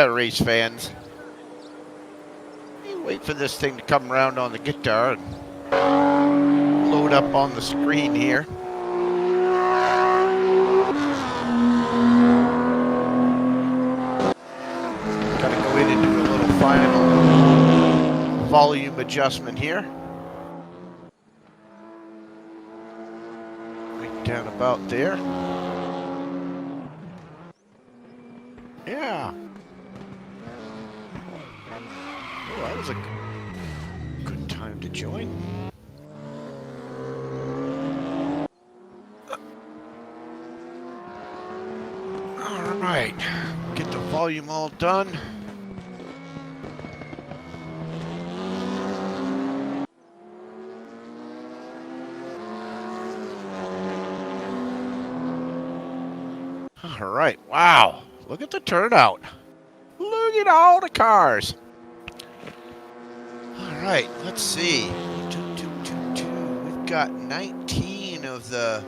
race fans. You wait for this thing to come around on the guitar and load up on the screen here. Gotta go in and do a little final volume adjustment here. Right down about there. Yeah. Oh, that was a good time to join. All right, get the volume all done. All right, wow, look at the turnout. Look at all the cars. All right, let's see. We've got 19 of the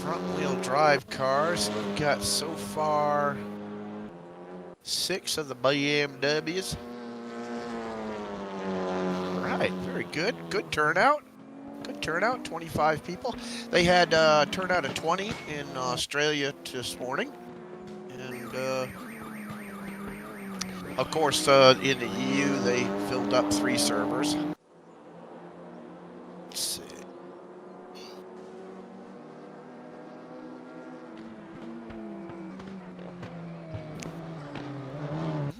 front-wheel drive cars. We've got so far 6 of the BMWs. All right, very good. Good turnout. Good turnout, 25 people. They had a turnout of 20 in Australia this morning. And, of course, in the EU, they filled up 3 servers. Let's see.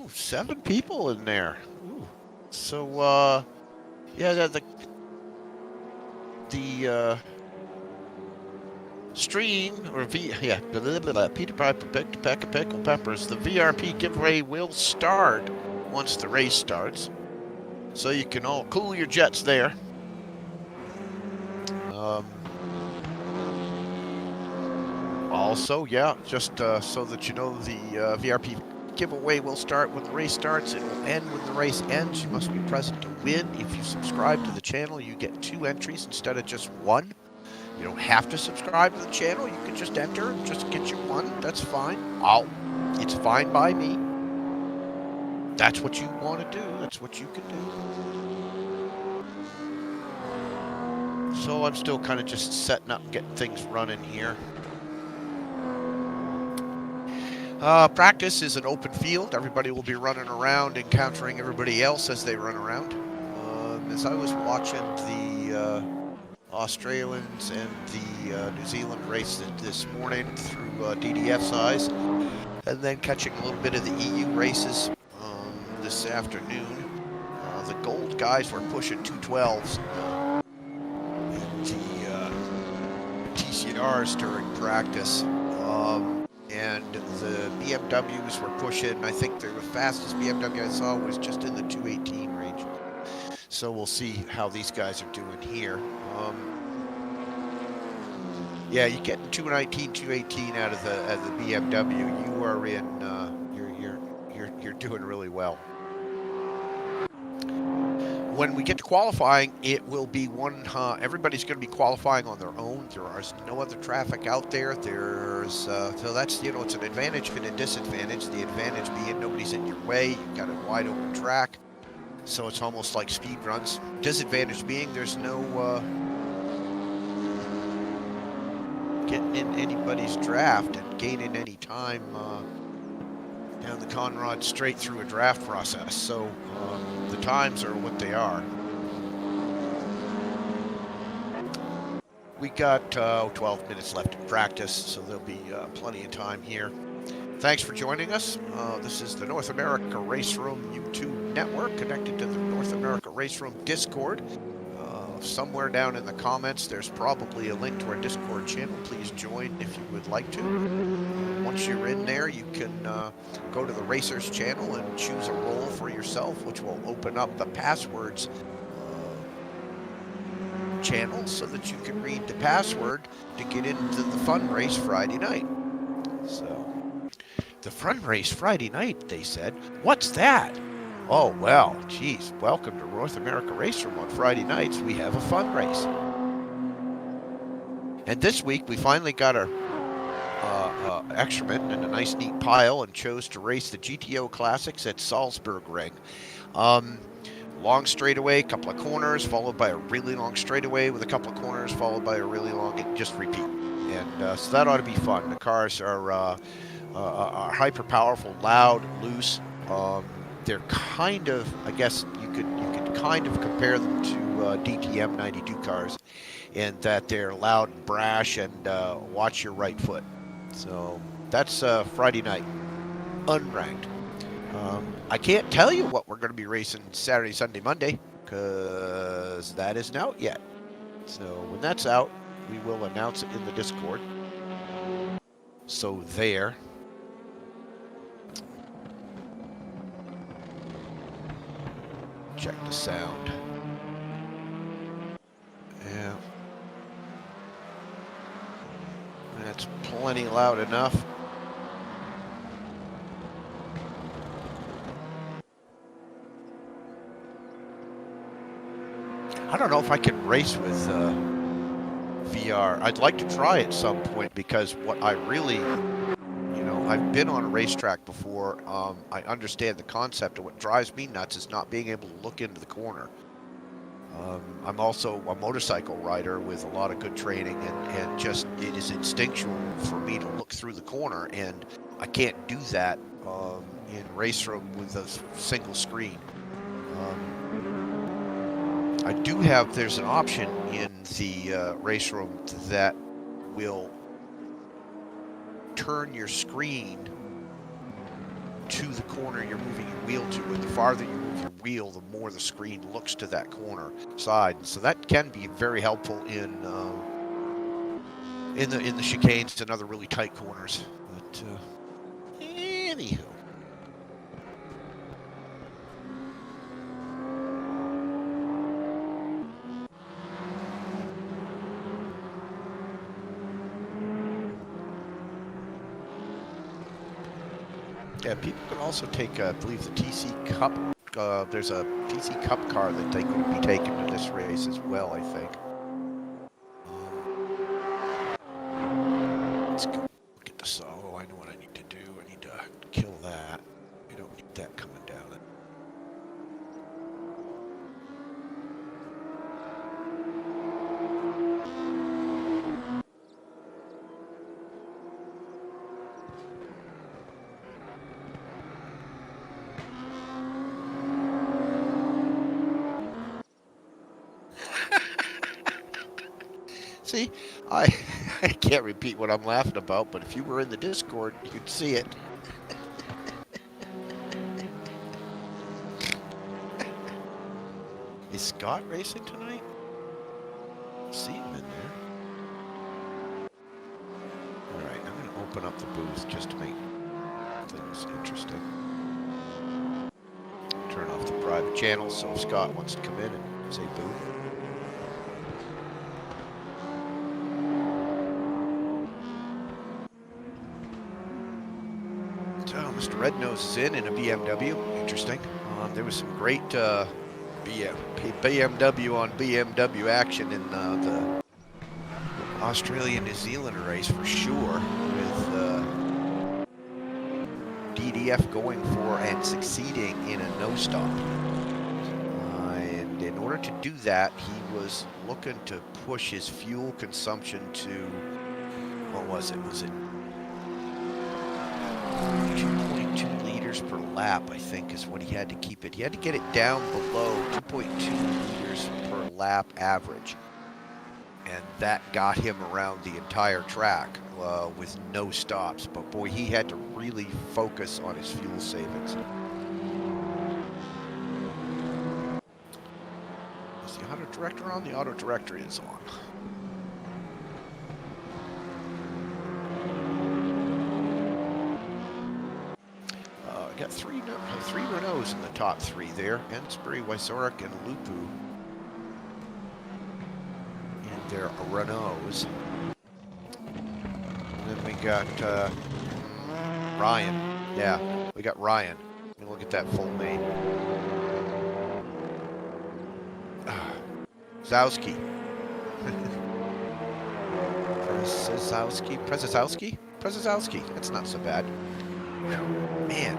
Ooh, 7 people in there. Ooh. So, yeah, the stream, or Peter Piper picked a peck of pickled peppers. The VRP giveaway will start once the race starts. So you can all cool your jets there. Also, yeah, just so that you know, the VRP giveaway will start when the race starts. It will end when the race ends. You must be present to win. If you subscribe to the channel, you get 2 entries instead of just 1. You don't have to subscribe to the channel. You can just enter and just get your 1. That's fine. It's fine by me. That's what you want to do. That's what you can do. So I'm still kind of just setting up, getting things running here. Practice is an open field. Everybody will be running around, encountering everybody else as they run around. As I was watching the Australians and the New Zealand race this morning through DDF's eyes, and then catching a little bit of the EU races this afternoon. The gold guys were pushing 212s in the TCRs during practice. And the BMWs were pushing, I think the fastest BMW I saw was just in the 218 range. So we'll see how these guys are doing here. Yeah, you get 219, 218 out of the BMW. You are in. You're doing really well. When we get to qualifying, it will be one. Everybody's going to be qualifying on their own. There is no other traffic out there. There's so that's, you know, it's an advantage and a disadvantage. The advantage being nobody's in your way. You've got a wide open track, so it's almost like speed runs. Disadvantage being there's no getting in anybody's draft and gaining any time down the Conrad straight through a draft process. So the times are what they are. We got 12 minutes left in practice, so there'll be plenty of time here. Thanks for joining us. This is the North America RaceRoom YouTube network, connected to the North America RaceRoom Discord. Somewhere down in the comments, there's probably a link to our Discord channel. Please join if you would like to. Once you're in there, you can go to the Racers channel and choose a role for yourself, which will open up the passwords channel so that you can read the password to get into the fun race Friday night. So, the fun race Friday night, they said. What's that? Oh, well, geez, welcome to North America RaceRoom. On Friday nights, we have a fun race. And this week, we finally got our excrement in a nice neat pile and chose to race the GTO Classics at Salzburg Ring. Um, long straightaway, couple of corners, followed by a really long straightaway with a couple of corners, followed by a really long, and just repeat. And so that ought to be fun. The cars are hyper powerful, loud, loose. They're kind of, I guess you could kind of compare them to DTM 92 cars, in that they're loud and brash and watch your right foot. So that's Friday night, unranked. I can't tell you what we're going to be racing Saturday, Sunday, Monday, because that isn't out yet. So when that's out, we will announce it in the Discord. So there. Check the sound. Yeah. That's plenty loud enough. I don't know if I can race with VR. I'd like to try at some point, because what I really, I've been on a racetrack before. I understand the concept, and what drives me nuts is not being able to look into the corner. I'm also a motorcycle rider with a lot of good training, and just it is instinctual for me to look through the corner, and I can't do that in RaceRoom with a single screen. I do have, there's an option in the RaceRoom that will turn your screen to the corner you're moving your wheel to, and the farther you move your wheel, the more the screen looks to that corner side. So that can be very helpful in the chicanes and other really tight corners. But anywho. Yeah, people can also take, I believe, the TC Cup. There's a TC Cup car that they could be taking to this race as well, I think. Let's go look at the saw. Oh, I know what I need to do. I need to kill that. I don't need that coming down. See, I can't repeat what I'm laughing about, but if you were in the Discord, you'd see it. Is Scott racing tonight? See him in there. All right, I'm going to open up the booth just to make things interesting. Turn off the private channel so if Scott wants to come in and say boo. Mr. Rednose is in a BMW. Interesting. There was some great BMW on BMW action in the Australia-New Zealand race for sure, with DDF going for and succeeding in a no-stop. And in order to do that, he was looking to push his fuel consumption to, what was it? Was it 2.2 liters per lap, I think, is what he had to keep it. He had to get it down below 2.2 liters per lap average. And that got him around the entire track with no stops. But boy, he had to really focus on his fuel savings. Is the auto director on? The auto director is on. Got three Renaults in the top three there. Ensbury, Wysorek, and Lupu in their Renaults. And then we got Ryan. Yeah, we got Ryan. Let me look at that full name. Zowski. Przezowski? Przezowski. That's not so bad. Man,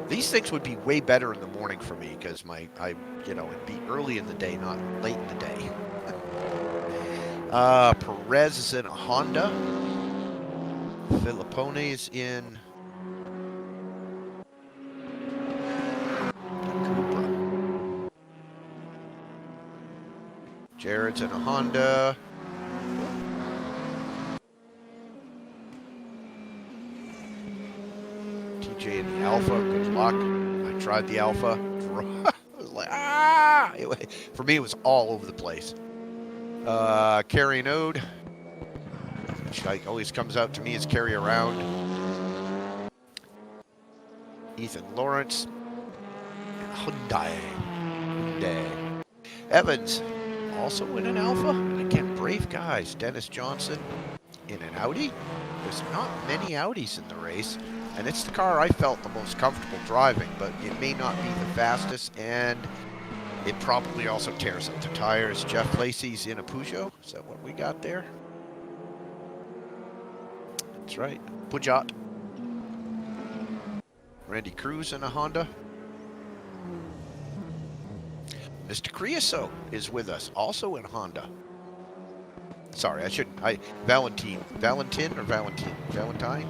these things would be way better in the morning for me because it'd be early in the day, not late in the day. Perez is in a Honda. Filippone is in a Cupra. Jared's in a Honda. TJ in the Alpha. Good luck. I tried the Alpha. I was like, ah! For me, it was all over the place. Carry an Ode. Which always comes out to me as carry around. Ethan Lawrence. And Hyundai. Evans, also in an Alpha. And again, brave guys. Dennis Johnson in an Audi. There's not many Audis in the race. And it's the car I felt the most comfortable driving, but it may not be the fastest, and it probably also tears up the tires. Jeff Lacey's in a Peugeot. Is that what we got there? That's right. Peugeot. Randy Cruz in a Honda. Mr. Creosote is with us, also in Honda. Sorry, I shouldn't. Valentine or Valentine?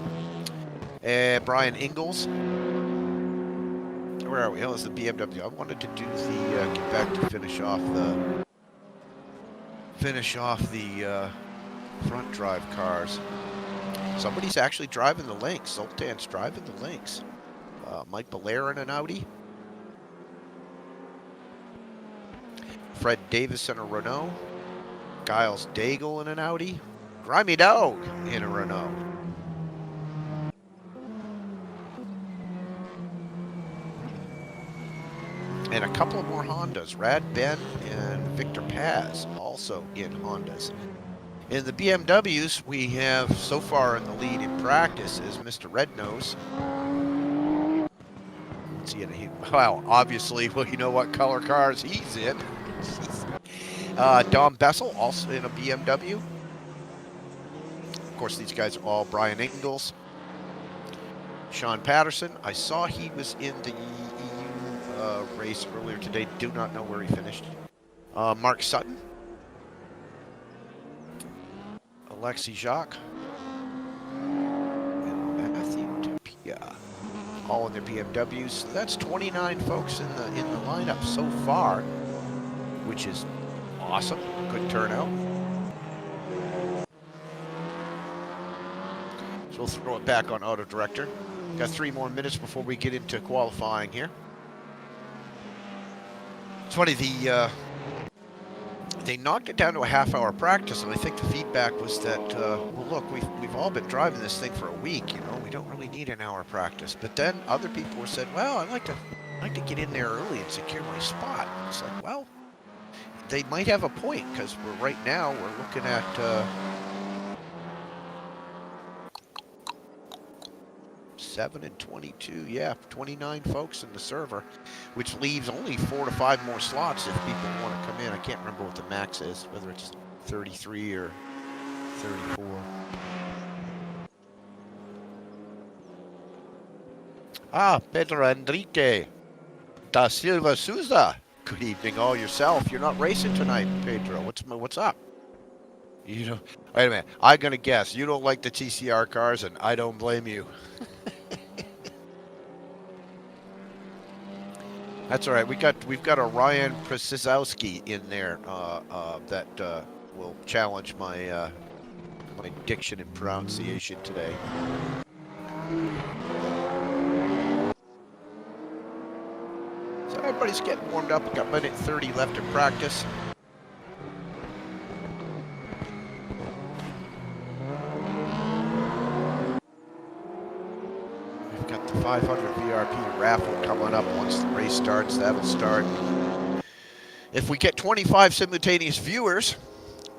Brian Ingalls. Where are we? Oh, it's the BMW. I wanted to do the get back to finish off the front drive cars. Somebody's actually driving the Lynx. Zoltan's driving the Lynx. Mike Belair in an Audi. Fred Davis in a Renault. Giles Daigle in an Audi. Grimy Dog in a Renault. And a couple of more Hondas. Rad Ben and Victor Paz also in Hondas. In the BMWs, we have so far in the lead in practice is Mr. Rednose. Let's see, well, obviously, well, you know what color cars he's in. Dom Bessel, also in a BMW. Of course, these guys are all Brian Ingalls. Sean Patterson, I saw he was in the EU race earlier today. Do not know where he finished. Mark Sutton. Alexi Jacques. And Matthew Tapia. All in their BMWs. So that's 29 folks in the lineup so far, which is awesome. Good turnout. So we'll throw it back on Auto Director. Got 3 more minutes before we get into qualifying here. It's funny, they knocked it down to a half-hour practice, and I think the feedback was that, well, look, we've all been driving this thing for a week, you know, we don't really need an hour practice. But then other people were said, well, I'd like to get in there early and secure my spot. It's like, well, they might have a point, because right now we're looking at 7 and 22, yeah, 29 folks in the server, which leaves only 4 to 5 more slots if people want to come in. I can't remember what the max is, whether it's 33 or 34. Pedro Enrique da Silva Souza. Good evening, all yourself. You're not racing tonight, Pedro. What's up? You know, wait a minute. I'm gonna guess you don't like the TCR cars, and I don't blame you. That's all right. We've got a Ryan Przezowski in there that will challenge my my diction and pronunciation today. So everybody's getting warmed up. We've got a minute 30 left in practice. We've got the 500 VRP raffle coming up once the race starts. That'll start. If we get 25 simultaneous viewers,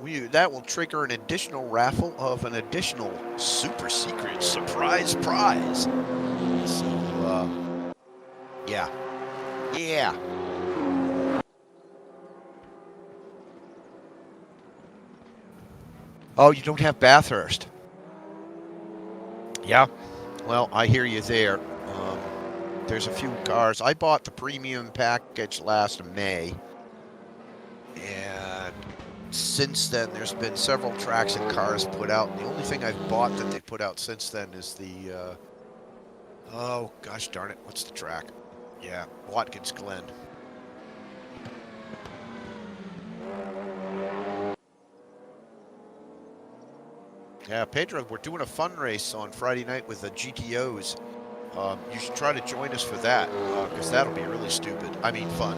that will trigger an additional raffle of an additional super secret surprise prize. So, yeah. Yeah. Oh, you don't have Bathurst. Yeah, well, I hear you there. There's a few cars. I bought the premium package last May, and since then there's been several tracks and cars put out. And the only thing I've bought that they put out since then is the, oh gosh darn it, what's the track? Yeah, Watkins Glen. Yeah, Pedro, we're doing a fun race on Friday night with the GTOs. You should try to join us for that, because that'll be really stupid. I mean, fun.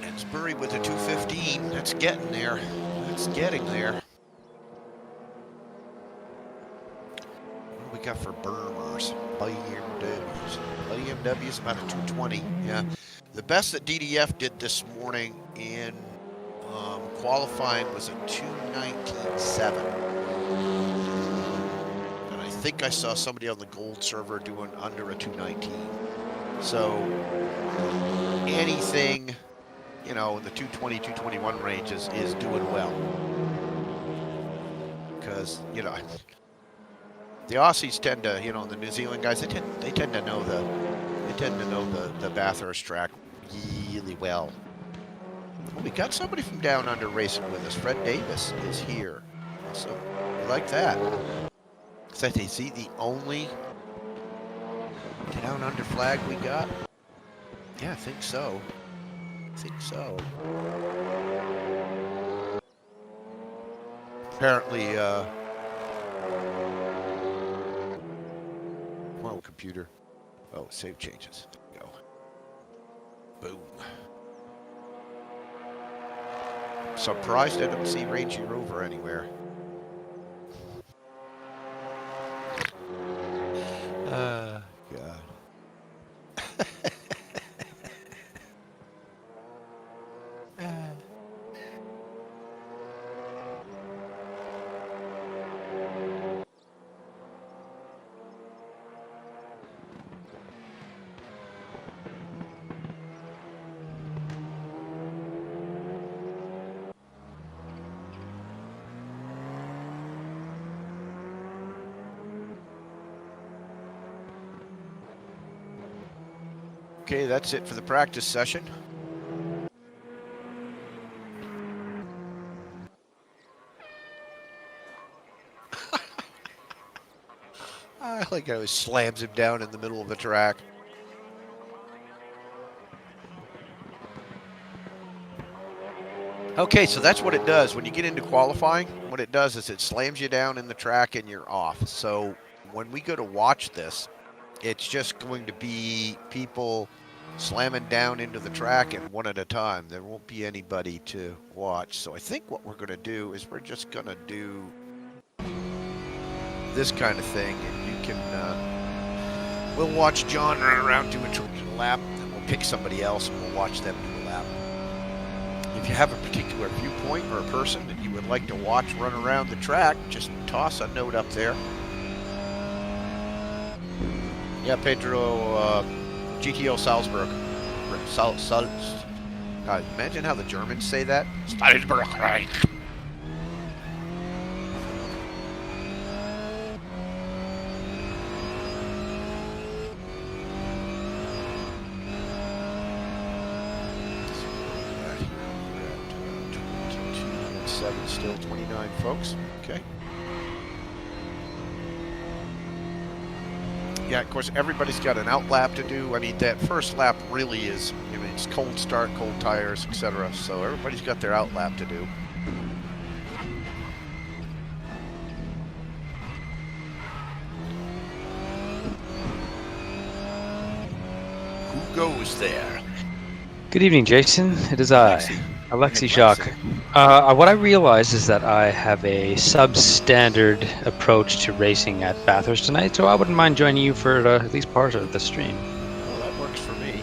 Ensbury with a 215. That's getting there. That's getting there. What do we got for Burmers? BMWs about a 220. Yeah. The best that DDF did this morning in qualifying was a 219.7. And I think I saw somebody on the gold server doing under a 219. So anything, you know, in the 220, 221 range is doing well. Because, you know, the Aussies tend to, you know, the New Zealand guys, they tend to know the Bathurst track really well. Well, we got somebody from down under racing with us. Fred Davis is here. So we like that. Is he the only down under flag we got? Yeah, I think so. Apparently, well, computer. Oh, save changes. There we go. Boom. Surprised I don't see Range Rover anywhere. God. Okay, that's it for the practice session. I like how he slams him down in the middle of the track. Okay, so that's what it does. When you get into qualifying, what it does is it slams you down in the track and you're off. So when we go to watch this, it's just going to be people slamming down into the track and one at a time. There won't be anybody to watch. So I think what we're going to do is we're just going to do this kind of thing, and you can, we'll watch John run around do a lap, and we'll pick somebody else and we'll watch them do a lap. If you have a particular viewpoint or a person that you would like to watch run around the track, just toss a note up there. Yeah, Pedro, GTO Salzburg. God, imagine how the Germans say that. Salzburg, right? Still 29 folks. Okay. Yeah, of course, everybody's got an out lap to do. I mean, that first lap really is, I mean, it's cold start, cold tires, etc. So everybody's got their out lap to do. Who goes there? Good evening, Jason. It is I, Alexei Jacques. What I realized is that I have a substandard approach to racing at Bathurst tonight, so I wouldn't mind joining you for at least part of the stream. Well, that works for me.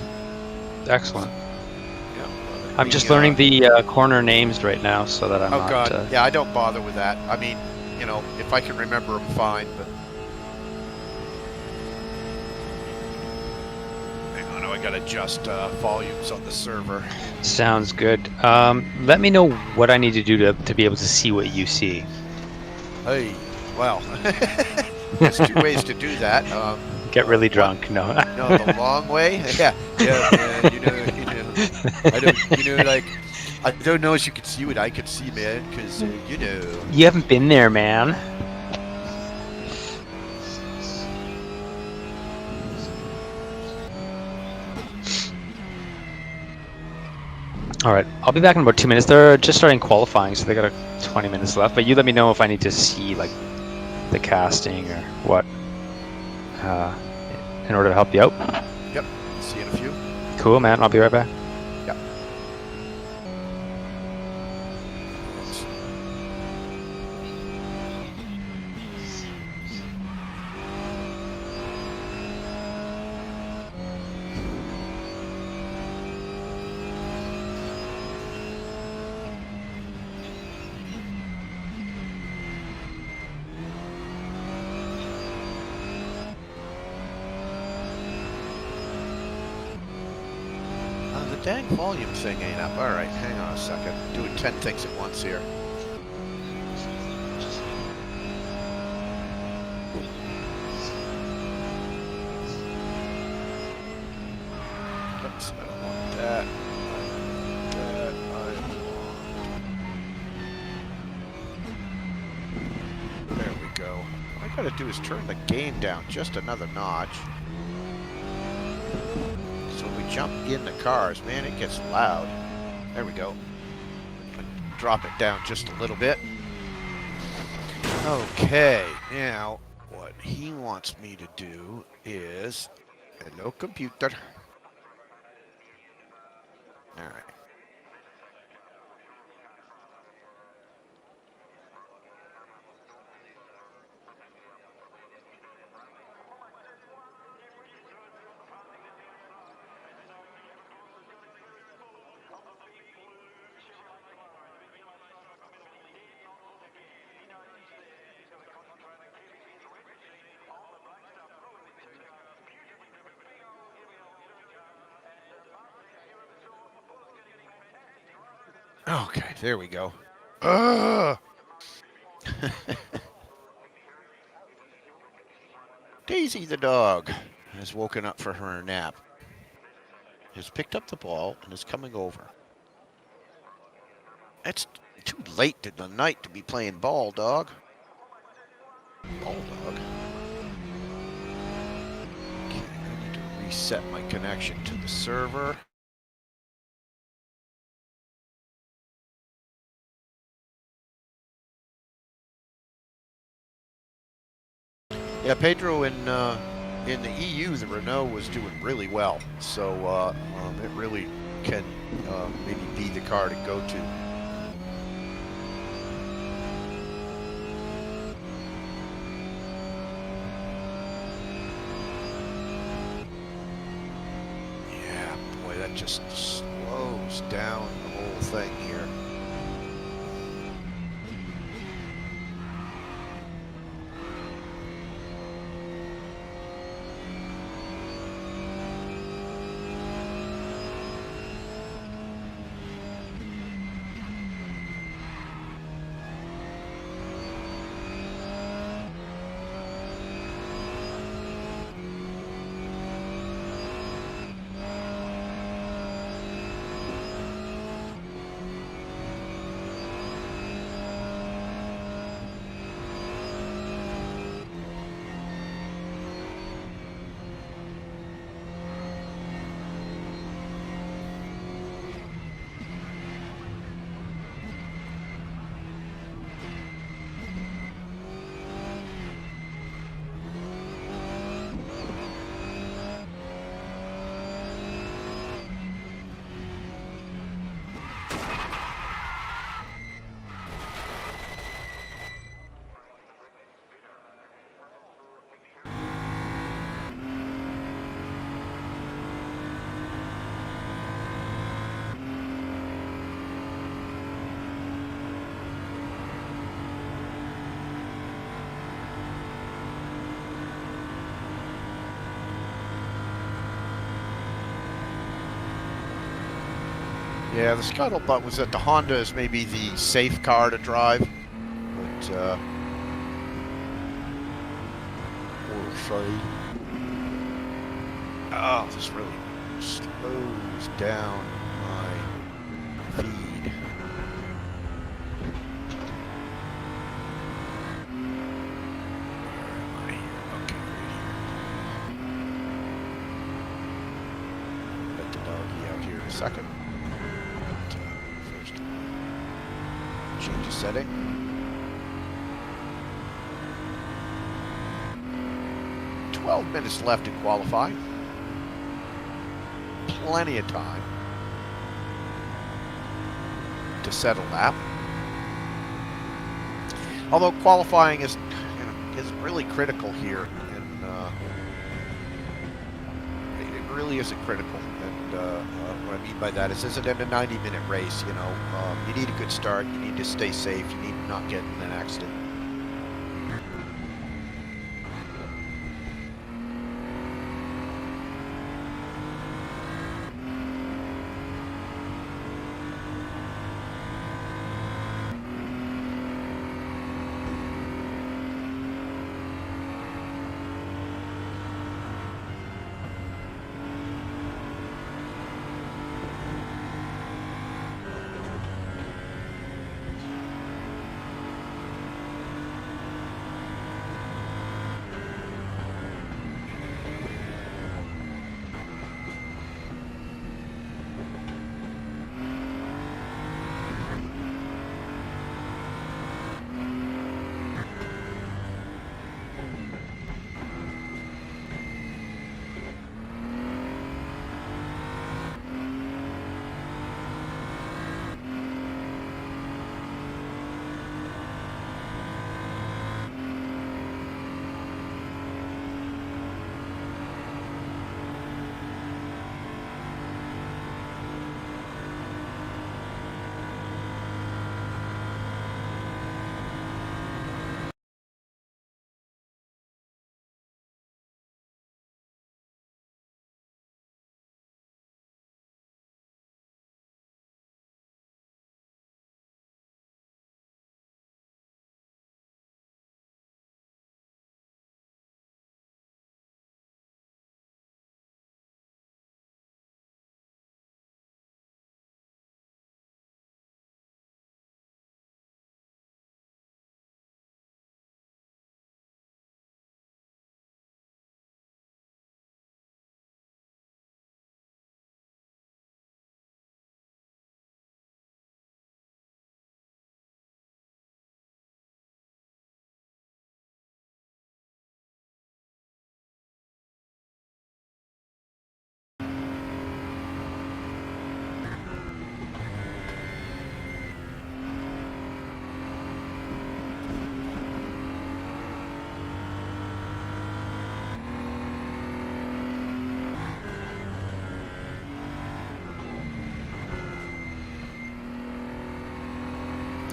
Excellent. Yeah, well, I'm just learning the corner names right now, so that I'm not... Oh, God. Yeah, I don't bother with that. I mean, you know, if I can remember them, fine, but... Hang on, oh, I gotta adjust volumes on the server. Sounds good. Let me know what I need to do to be able to see what you see. Hey, well, there's two ways to do that. Get really One, drunk. No. no, the long way. Yeah, man. I don't, like, I don't know if you can see what I can see, man, because You haven't been there, man. All right, I'll be back in about 2 minutes. They're just starting qualifying, so they got 20 minutes left. But you let me know if I need to see like the casting or what in order to help you out. Yep, see you in a few. Cool, man. I'll be right back. Yep. The dang volume thing ain't up. All right, hang on a second. Doing 10 things at once here. Oops, I don't want that. There we go. What I gotta do is turn the gain down just another notch. So when we jump in the cars, man, it gets loud. There we go. Drop it down just a little bit. Okay, now what he wants me to do is, hello computer. All right. Okay, there we go. Daisy the dog has woken up for her nap. Has picked up the ball and is coming over. It's too late in the night to be playing ball, dog. Ball, dog. Okay, I need to reset my connection to the server. Yeah, Pedro in the EU, the Renault was doing really well, so it really can maybe be the car to go to. Yeah, boy, that just slows down the whole thing here. Yeah, the scuttlebutt was that the Honda is maybe the safe car to drive, but we'll see. Oh, this really slows down my feed. Where am I here? Okay, right here. Let the doggy out here in a second. First, change the setting. 12 minutes left in qualifying. Plenty of time to set a lap. Although qualifying is really critical here, and it really isn't critical. And what I mean by that is, this isn't a 90-minute race. You need a good start. You need to stay safe. You need to not get in an accident.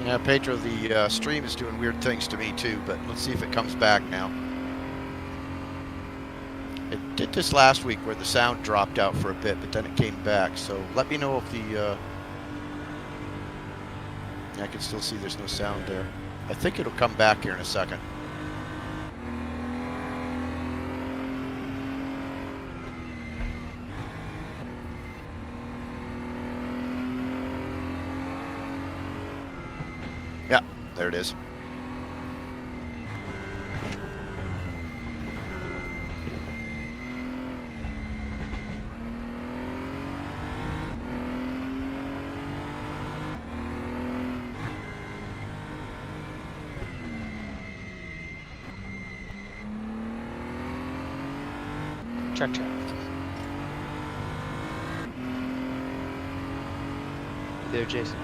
Yeah, Pedro, the stream is doing weird things to me too, but let's see if it comes back now. It did this last week where the sound dropped out for a bit, but then it came back. So let me know if the... I can still see there's no sound there. I think it'll come back here in a second. Yeah, there it is. Check, check. You there, Jason?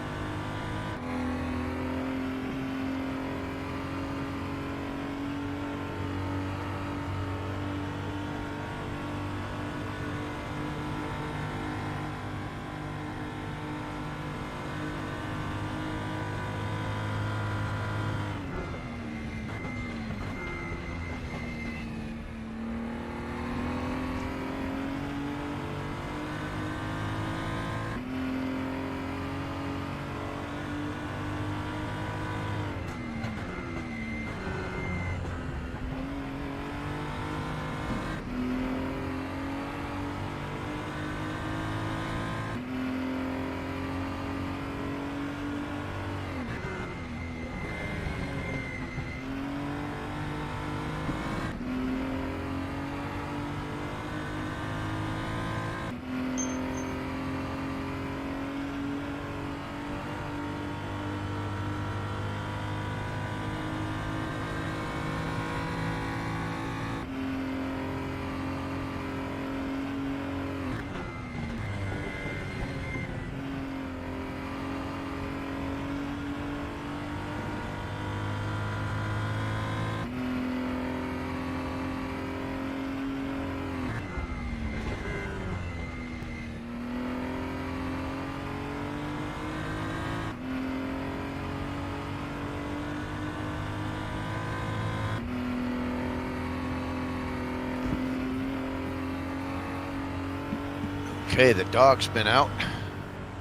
Hey, the dog's been out.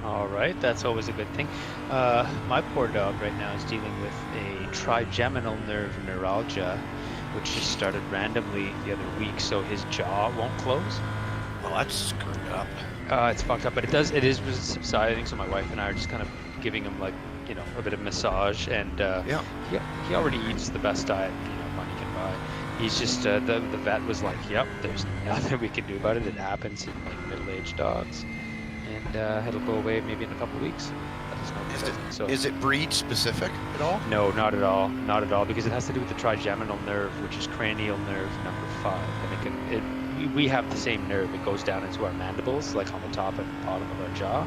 All right, that's always a good thing. My poor dog right now is dealing with a trigeminal nerve neuralgia, which just started randomly the other week, so his jaw won't close. Well, that's screwed up. It's fucked up, but it is subsiding. So my wife and I are just kind of giving him like a bit of massage, and Yeah. he already eats the best diet money can buy. He's just the vet was like, yep, there's nothing we can do about it. It happens in like middle-aged dogs, and it'll go away maybe in a couple of weeks. Let us know if it doesn't. So Is it breed specific at all? no, not at all, not at all, because it has to do with the trigeminal nerve, which is cranial nerve number 5, and we have the same nerve. It goes down into our mandibles, like on the top and bottom of our jaw,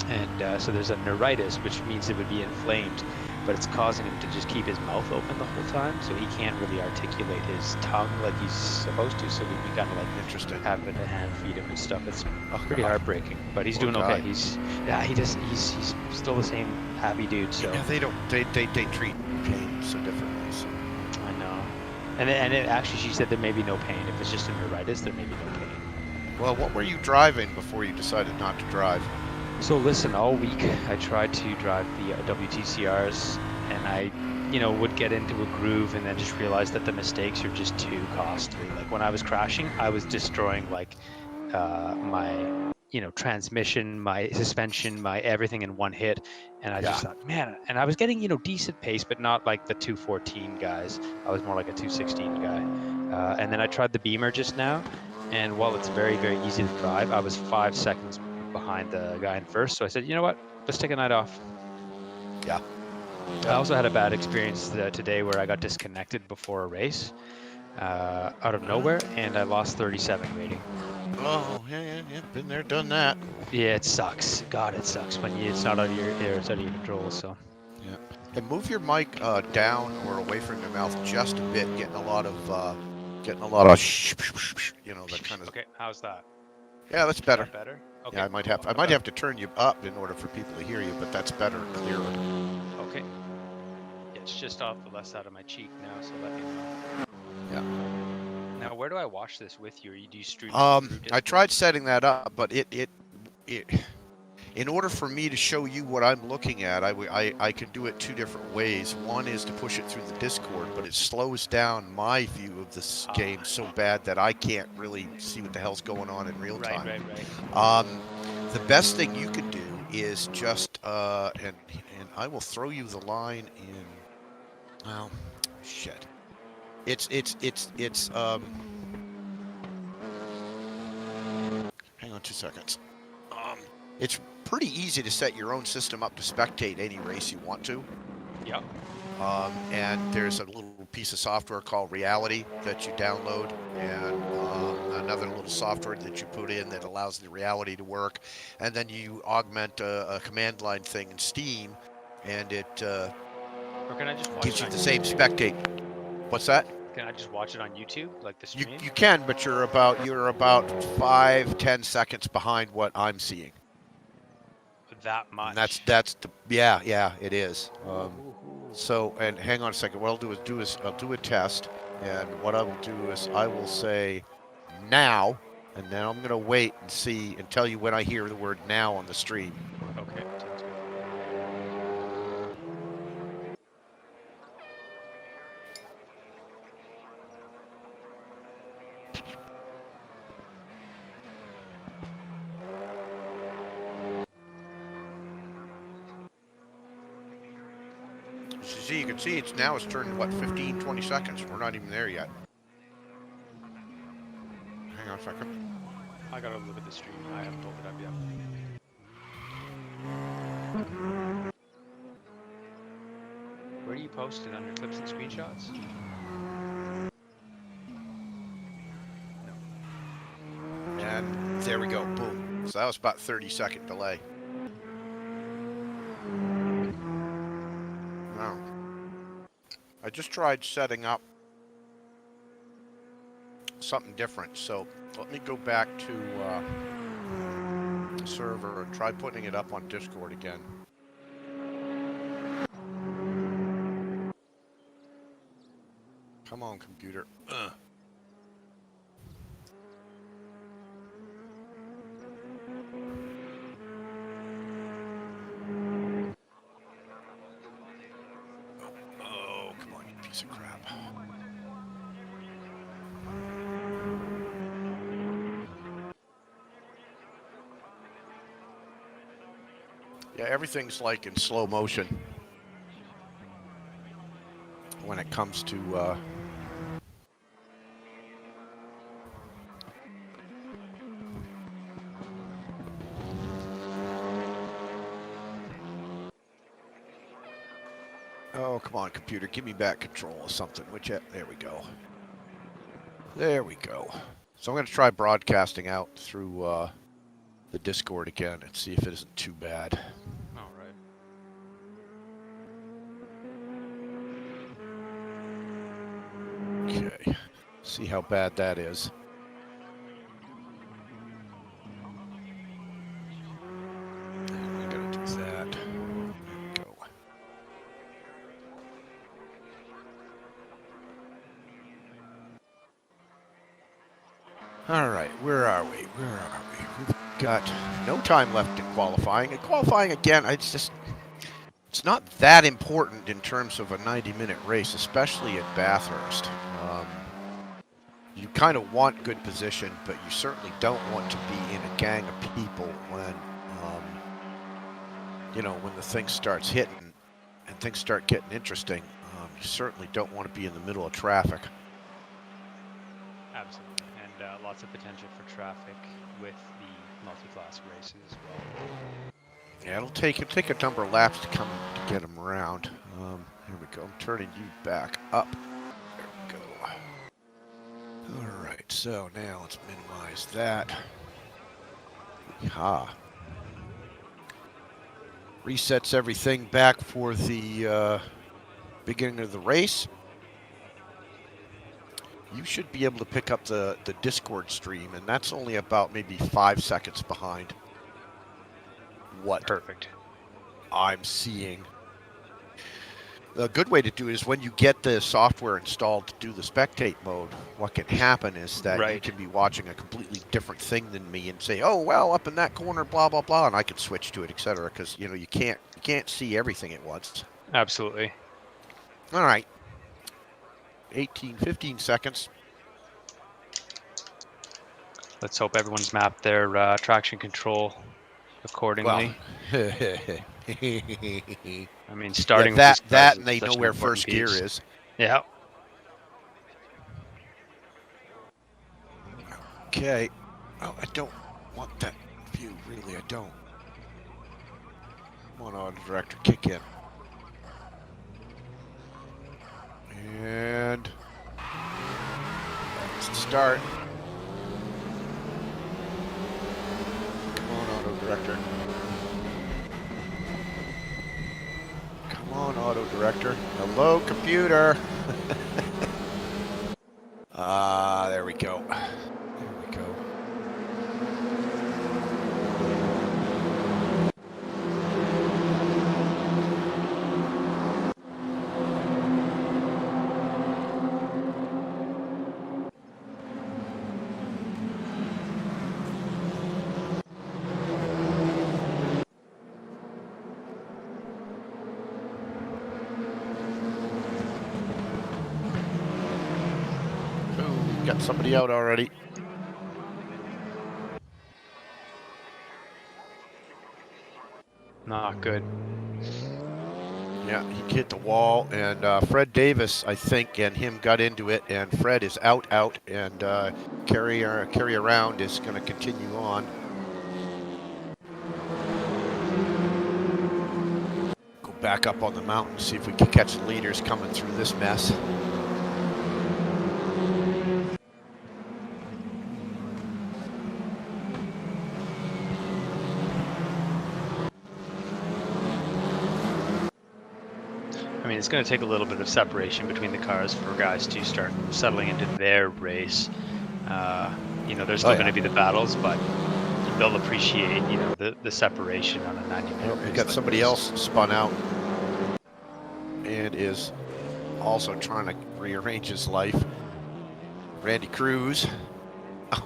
and so there's a neuritis, which means it would be inflamed, but it's causing him to just keep his mouth open the whole time, so he can't really articulate his tongue like he's supposed to. So we kind of like Interesting. having to hand feed him and stuff. It's pretty heartbreaking, but he's doing okay. He's still the same happy dude. So yeah, they treat pain so differently. So. I know, and it actually, she said there may be no pain if it's just a neuritis. There may be no pain. Well, what were you driving before you decided not to drive? So listen, all week I tried to drive the WTCRs, and I, would get into a groove and then just realize that the mistakes are just too costly. Like when I was crashing, I was destroying like my, transmission, my suspension, my everything in one hit, and I just thought, man. And I was getting, decent pace, but not like the 214 guys. I was more like a 216 guy. And then I tried the Beamer just now, and while it's very, very easy to drive, I was 5 seconds behind the guy in first. So I said, you know what? Let's take a night off. Yeah. I also had a bad experience today where I got disconnected before a race out of nowhere, and I lost 37 rating. Oh, yeah. Been there, done that. Yeah, it sucks. God, it sucks when it's not out of it's out of your control. So. Yeah. And move your mic down or away from your mouth just a bit. Getting a lot of that kind of. Okay, how's that? Yeah, that's better. Is that better? Okay. Yeah, I might have to turn you up in order for people to hear you, but that's better, clearer. Okay. Yeah, it's just off the left side of my cheek now, so let me know. Yeah. Now, where do I watch this with you? Or do you stream? I tried setting that up, but it in order for me to show you what I'm looking at, I can do it 2 different ways. One is to push it through the Discord, but it slows down my view of this game so bad that I can't really see what the hell's going on in real time. Right. The best thing you can do is just and I will throw you the line in. Well, shit. It's hang on 2 seconds. It's pretty easy to set your own system up to spectate any race you want to. Yeah. And there's a little piece of software called Reality that you download, and another little software that you put in that allows the Reality to work. And then you augment a command line thing in Steam, and it Or can I just watch gives you the same spectate. What's that? Can I just watch it on YouTube, like the stream? You can, but you're about 5-10 seconds behind what I'm seeing. That much. And that's the it is. So, and hang on a second. What I'll do is I'll do a test, and what I will do is I will say now, and then I'm gonna wait and see and tell you when I hear the word now on the stream. Okay. Sounds good. You can see it's turned, what, 15, 20 seconds. We're not even there yet. Hang on a second. I gotta look at the stream. I haven't pulled it up yet. Where do you post it? Under clips and screenshots? No. And there we go. Boom. So that was about 30-second delay. Wow. I just tried setting up something different. So let me go back to the server and try putting it up on Discord again. Come on, computer. Yeah, everything's like in slow motion when it comes to oh, come on, computer, give me back control of something. There we go. There we go. So I'm going to try broadcasting out through the Discord again and see if it isn't too bad. All right. Okay. See how bad that is. And we got to do that. There we go. All right, where are we? We've got no time left in qualifying. And qualifying again, it's not that important in terms of a 90-minute race, especially at Bathurst. You kind of want good position, but you certainly don't want to be in a gang of people when, when the thing starts hitting and things start getting interesting. You certainly don't want to be in the middle of traffic. Absolutely. And lots of potential for traffic with the multi-class races as well. Yeah, it'll take a number of laps to get them around. Here we go. I'm turning you back up. There we go. All right. So now let's minimize that. Ha. Resets everything back for the beginning of the race. You should be able to pick up the Discord stream, and that's only about maybe 5 seconds behind what Perfect. I'm seeing. A good way to do it is when you get the software installed to do the spectate mode, what can happen is that you can be watching a completely different thing than me and say, oh, well, up in that corner, blah, blah, blah, and I can switch to it, etc. Because, you can't see everything at once. Absolutely. All right. 15 seconds. Let's hope everyone's mapped their traction control accordingly. Well, I mean, starting with that and they know where first gear is. Yeah. Okay. Oh, I don't want that view, really, I don't. Come on, auto director, kick in. And that's the start. Come on, auto director. Come on, auto director. Hello, computer. There we go. There we go. Got somebody out already. Not good. Yeah, he hit the wall, and Fred Davis, I think, and him got into it, and Fred is out, and carry around is going to continue on. Go back up on the mountain, see if we can catch the leaders coming through this mess. I mean, it's going to take a little bit of separation between the cars for guys to start settling into their race. There's still going to be the battles, but they'll appreciate, the separation on a 90-minute race. We got somebody else spun out and is also trying to rearrange his life. Randy Cruz.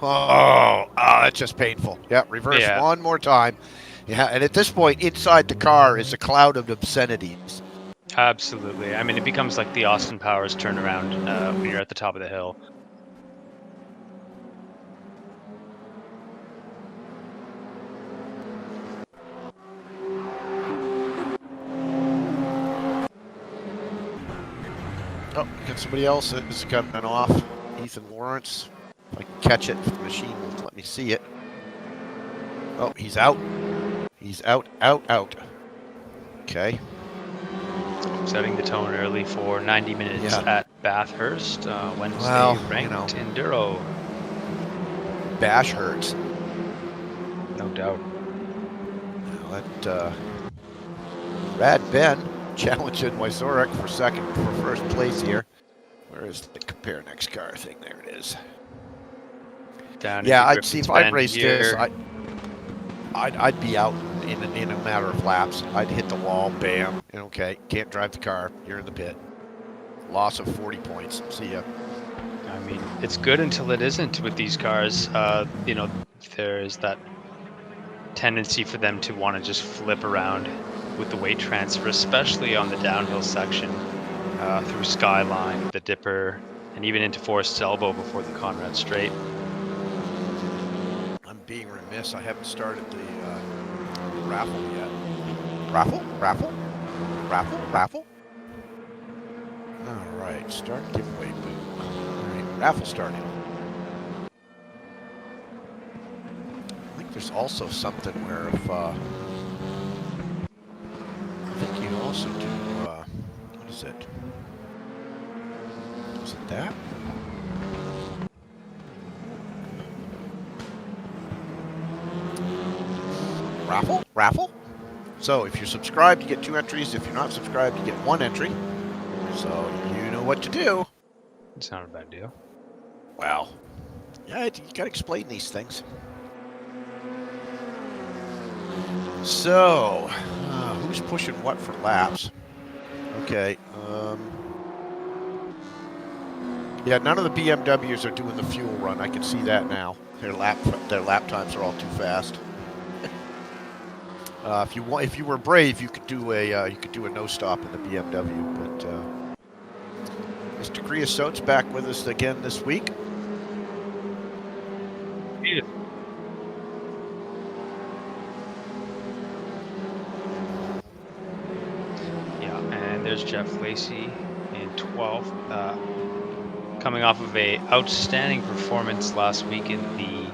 That's just painful. Yeah, reverse one more time. Yeah, and at this point, inside the car is a cloud of obscenities. Absolutely. I mean, it becomes like the Austin Powers turnaround when you're at the top of the hill. Oh, we got somebody else that's coming off. Ethan Lawrence. If I can catch it, if the machine will let me see it. Oh, he's out. He's out, out, out. Okay. Setting the tone early for 90 minutes Yeah. at Bathurst, Wednesday, Well, ranked Enduro. Bash hurts. No doubt. Let Rad Ben challenging Wyzorek for first place here. Where is the compare next car thing? There it is. Down Yeah, into I'd see if Griffin's I'd Bend raced this. here. I'd be out in a matter of laps. I'd hit the wall, bam, and okay, can't drive the car. You're in the pit. Loss of 40 points. See ya. I mean, it's good until it isn't with these cars. You know, there is that tendency for them to want to just flip around with the weight transfer, especially on the downhill section through Skyline, the Dipper, and even into Forest's Elbow before the Conrad Straight. I'm being remiss. I haven't started the raffle yet. Raffle? Raffle? Raffle? Raffle? All right, start giveaway. All right, raffle starting. I think there's also something where if I think you also do what is it? Is it that? Raffle? Raffle? So if you're subscribed, you get 2 entries. If you're not subscribed, you get 1 entry. So you know what to do. It's not a bad deal. Well, yeah, you got to explain these things. So, who's pushing what for laps? Okay. Yeah, none of the BMWs are doing the fuel run. I can see that now. Their lap times are all too fast. If you were brave, you could do a no stop in the BMW. But Mr. Creosote's back with us again this week. Yeah. Yeah, and there's Jeff Lacey in 12th, coming off of a outstanding performance last week in the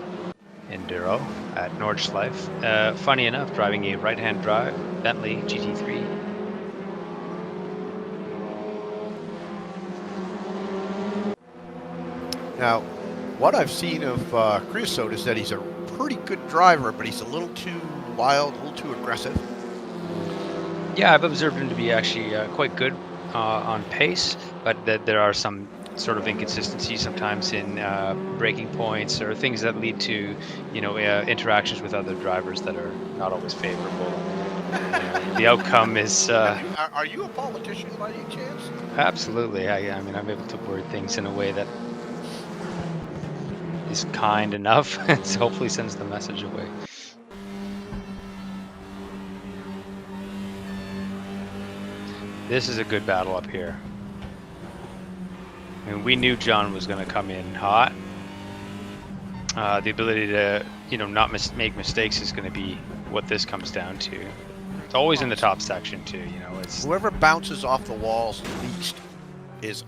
Enduro at Nordschleife. Funny enough, driving a right-hand drive Bentley GT3. Now, what I've seen of Creosote is that he's a pretty good driver, but he's a little too wild, a little too aggressive. Yeah, I've observed him to be actually quite good on pace, but there are some sort of inconsistencies sometimes in braking points or things that lead to, interactions with other drivers that are not always favorable. The outcome is. Are you a politician by any chance? Absolutely. I mean, I'm able to word things in a way that is kind enough, so hopefully sends the message away. This is a good battle up here. I mean, we knew John was going to come in hot. The ability to, not make mistakes is going to be what this comes down to. It's always in the top section too. It's whoever bounces off the walls least is.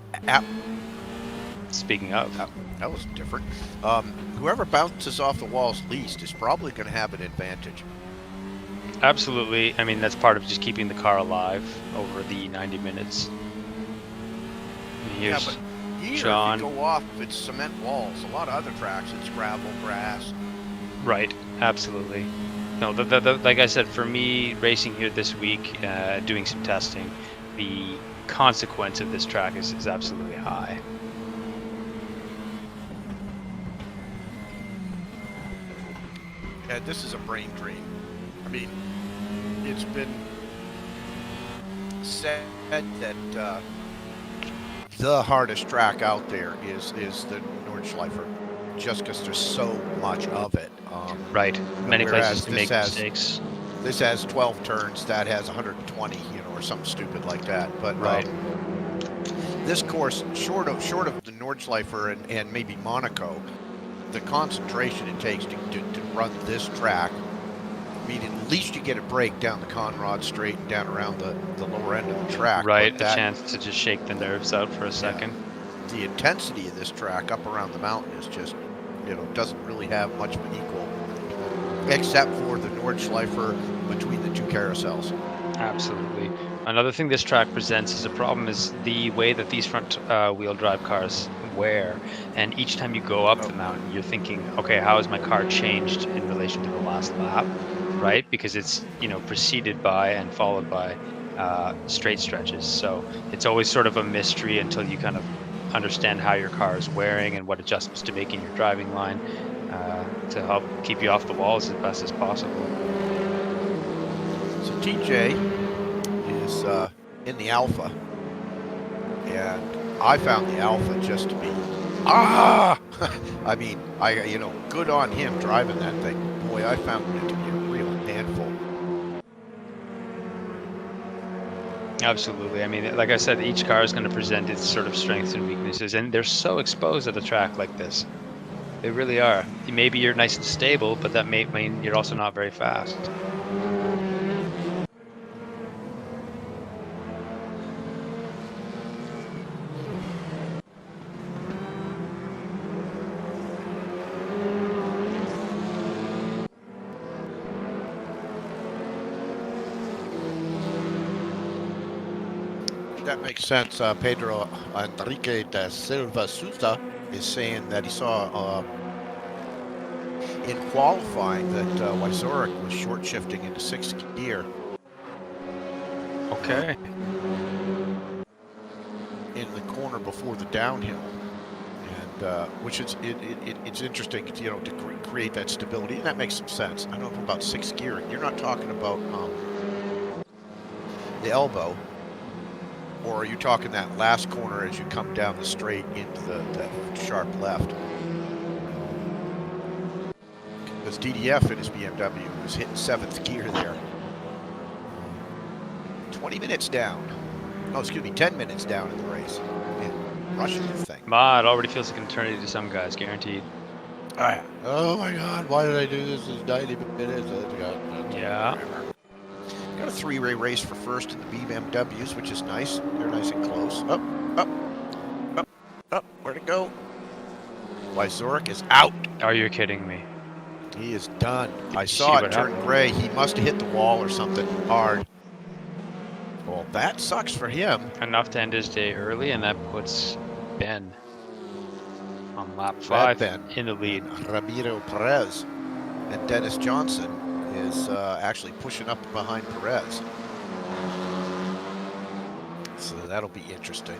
Speaking of, that was different. Whoever bounces off the walls least is probably going to have an advantage. Absolutely. I mean, that's part of just keeping the car alive over the 90 minutes. Here's but here, John. If you go off, it's cement walls. A lot of other tracks, it's gravel, grass. Right. Absolutely. No, like I said, for me, racing here this week, doing some testing, the consequence of this track is absolutely high. Yeah, this is a brain drain. I mean, it's been said that the hardest track out there is the Nordschleife, just because there's so much of it. Right. Many places to make mistakes. This has 12 turns. That has 120, or something stupid like that. But right. This course, short of the Nordschleife and maybe Monaco, the concentration it takes to run this track, I mean, it at least you get a break down the Conrod Straight and down around the lower end of the track. Right, but a chance to just shake the nerves out for a second. The intensity of this track up around the mountain is just, doesn't really have much of an equal, except for the Nordschleifer between the two carousels. Absolutely. Another thing this track presents as a problem is the way that these front wheel drive cars wear. And each time you go up the mountain, you're thinking, okay, how has my car changed in relation to the last lap, right? Because it's, preceded by and followed by straight stretches. So it's always sort of a mystery until you kind of understand how your car is wearing and what adjustments to make in your driving line to help keep you off the walls as best as possible. So TJ is in the Alpha, and I found the Alpha just to be I mean, good on him driving that thing. Boy, I found it to be a real handful. Absolutely. I mean, like I said, each car is going to present its sort of strengths and weaknesses, and they're so exposed at a track like this. They really are. Maybe you're nice and stable, but that may mean you're also not very fast. That makes sense. Pedro Enrique da Silva Souza is saying that he saw in qualifying that Wyzorek was short shifting into sixth gear. Okay. In the corner before the downhill, and which is it's interesting, to create that stability, and that makes some sense. I know about sixth gear. You're not talking about the elbow, or are you talking that last corner as you come down the straight into the sharp left? Because DDF in his BMW was hitting seventh gear there. 20 minutes down. Oh, excuse me, 10 minutes down in the race. Man, rushing the thing. It already feels like an eternity to some guys, guaranteed. Oh my God, why did I do this? It's 90 minutes. Yeah. Got a three-way race for first in the BMWs, which is nice. They're nice and close. Up, up, up, up. Where'd it go? Wyzorek is out. Are you kidding me? He is done. I saw it turn gray. He must have hit the wall or something hard. Well, that sucks for him. Enough to end his day early, and that puts Ben on lap 5 in the lead. Ramiro Perez and Dennis Johnson is actually pushing up behind Perez. So that'll be interesting.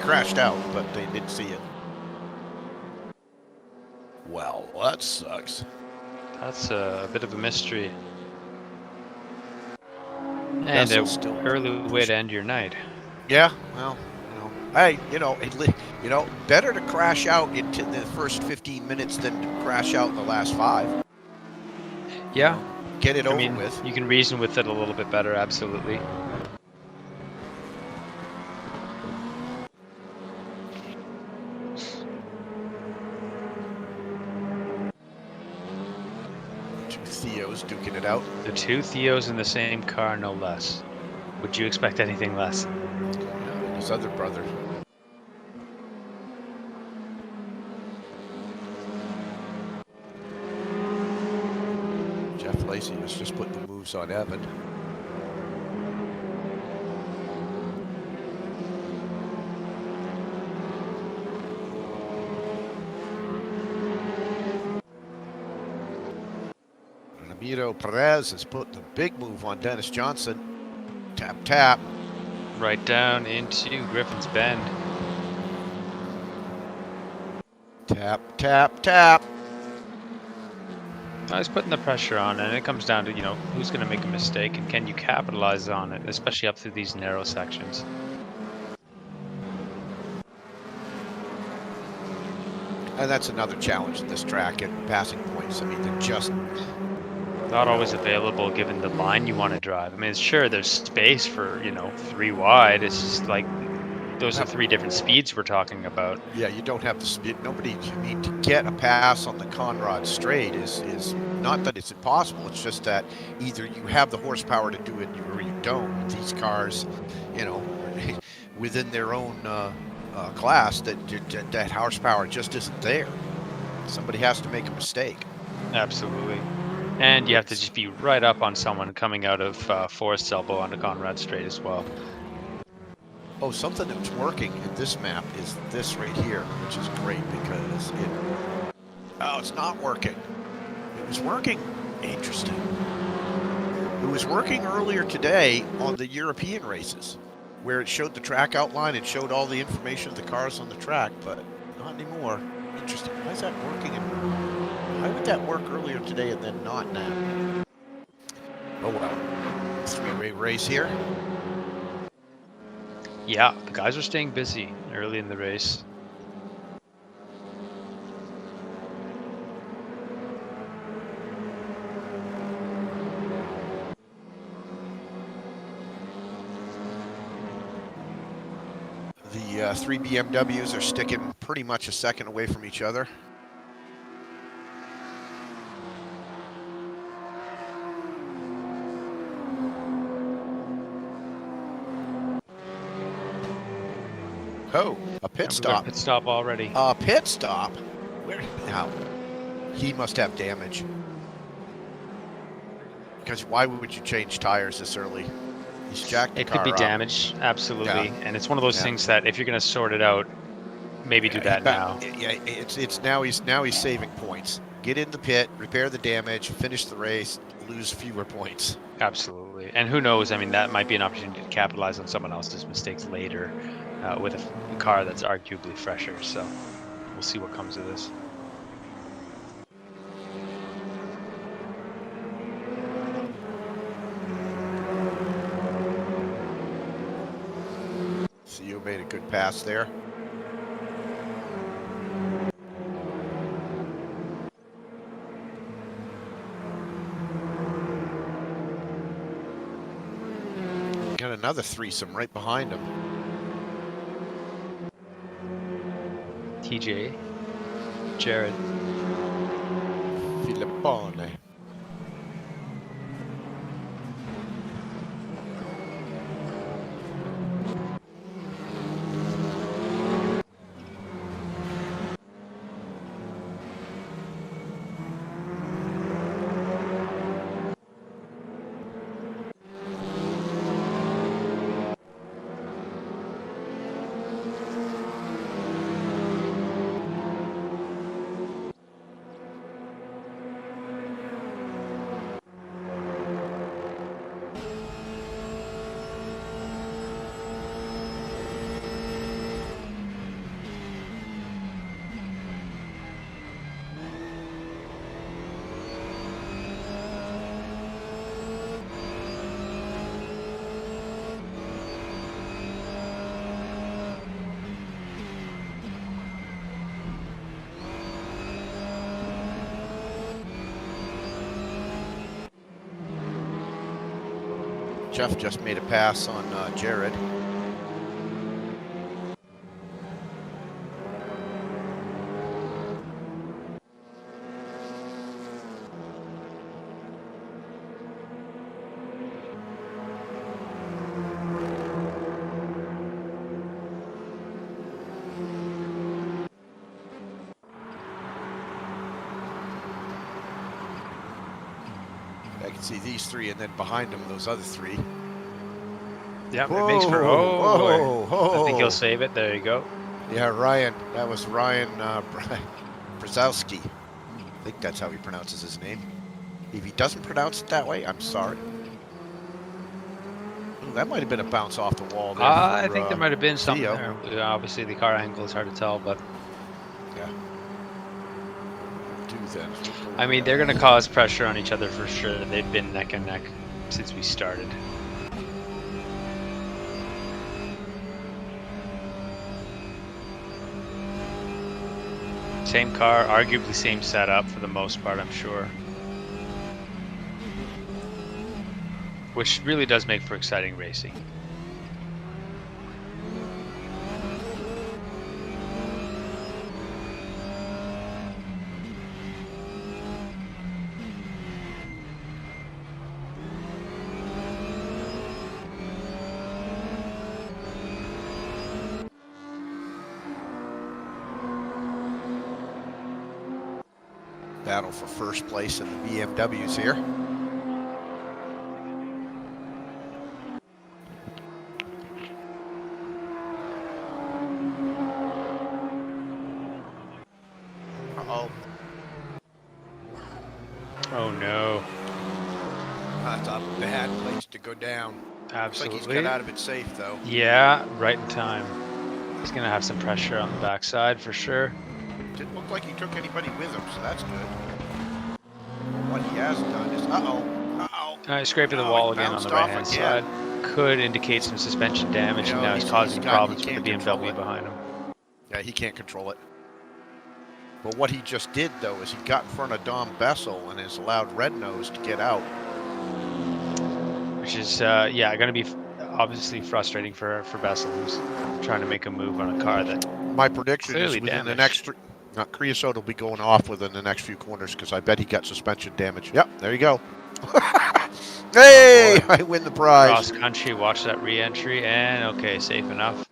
Crashed out, but they didn't see it. Well, that sucks. That's a bit of a mystery. And an early way to end your night. Yeah, well, hey, better to crash out into the first 15 minutes than to crash out in the last 5. Yeah. Get it over with. You can reason with it a little bit better, absolutely. Theo's duking it out. The two Theos in the same car, no less. Would you expect anything less? Yeah, his other brother. Jeff Lacey was just putting the moves on Evan. Ramiro Perez has put the big move on Dennis Johnson. Tap, tap. Right down into Griffin's Bend. Tap, Tap, tap, tap. I was putting the pressure on, and it comes down to, who's going to make a mistake and can you capitalize on it, especially up through these narrow sections. And that's another challenge in this track at passing points. I mean, they're just not always available given the line you want to drive. I mean, sure, there's space for, 3 wide. It's just like those are 3 different speeds we're talking about. Yeah, you don't have the speed. Nobody, I mean, to get a pass on the Conrad straight is not that it's impossible. It's just that either you have the horsepower to do it or you don't. These cars, within their own class, that horsepower just isn't there. Somebody has to make a mistake. Absolutely. And you have to just be right up on someone coming out of Forest's elbow onto Conrad straight as well. Oh, something that's working in this map is this right here, which is great because it's not working. It was working. Interesting. It was working earlier today on the European races, where it showed the track outline, it showed all the information of the cars on the track, but not anymore. Interesting. Why is that working? Why would that work earlier today and then not now? Oh well. 3-way race here. Yeah, the guys are staying busy early in the race. The 3 BMWs are sticking pretty much a second away from each other. Oh, a pit stop. Pit stop already. A pit stop? Where now? He must have damage. Because why would you change tires this early? He's jacked the car could be up. damaged, absolutely. Yeah. And it's one of those things that if you're going to sort it out, maybe do that now. Yeah, it's now he's saving points. Get in the pit, repair the damage, finish the race, lose fewer points. Absolutely. And who knows, I mean, that might be an opportunity to capitalize on someone else's mistakes later with a car that's arguably fresher. So we'll see what comes of this. CEO made a good pass there. Got another threesome right behind him. TJ, Jared, Filippone. Jeff just made a pass on Jared. I can see these three, and then behind them, those other three. Yeah, Whoa, it makes for whoa. I think he'll save it. There you go. Yeah, Ryan. That was Ryan Brzezowski. I think that's how he pronounces his name. If he doesn't pronounce it that way, I'm sorry. Ooh, that might have been a bounce off the wall there. I think there might have been something Theo. there. Obviously, the car angle is hard to tell, but Yeah. both ends. We'll go I with mean, that. they're going to cause pressure on each other for sure. They've been neck and neck since we started. Same car, arguably same setup for the most part, I'm sure. Which really does make for exciting racing. Battle for first place in the BMWs here. Uh-oh. Oh no. That's a bad place to go down. Absolutely. Looks like he's got out of it safe, though. Yeah, right in time. He's going to have some pressure on the backside for sure. Didn't look like he took anybody with him, so that's good. What he has done is, Scraping the wall he again on the bounced off right-hand again. side. Could indicate some suspension damage, and now he's causing problems for the BMW behind him. Yeah, he can't control it. But what he just did, though, is he got in front of Dom Bessel and has allowed Red Nose to get out. Which is, yeah, going to be obviously frustrating for Bessel, who's trying to make a move on a car that My prediction clearly is within damaged. the next Creosote will be going off within the next few corners because I bet he got suspension damage. Yep, there you go. Hey, I win the prize. Cross country, watch that re-entry, and okay, safe enough.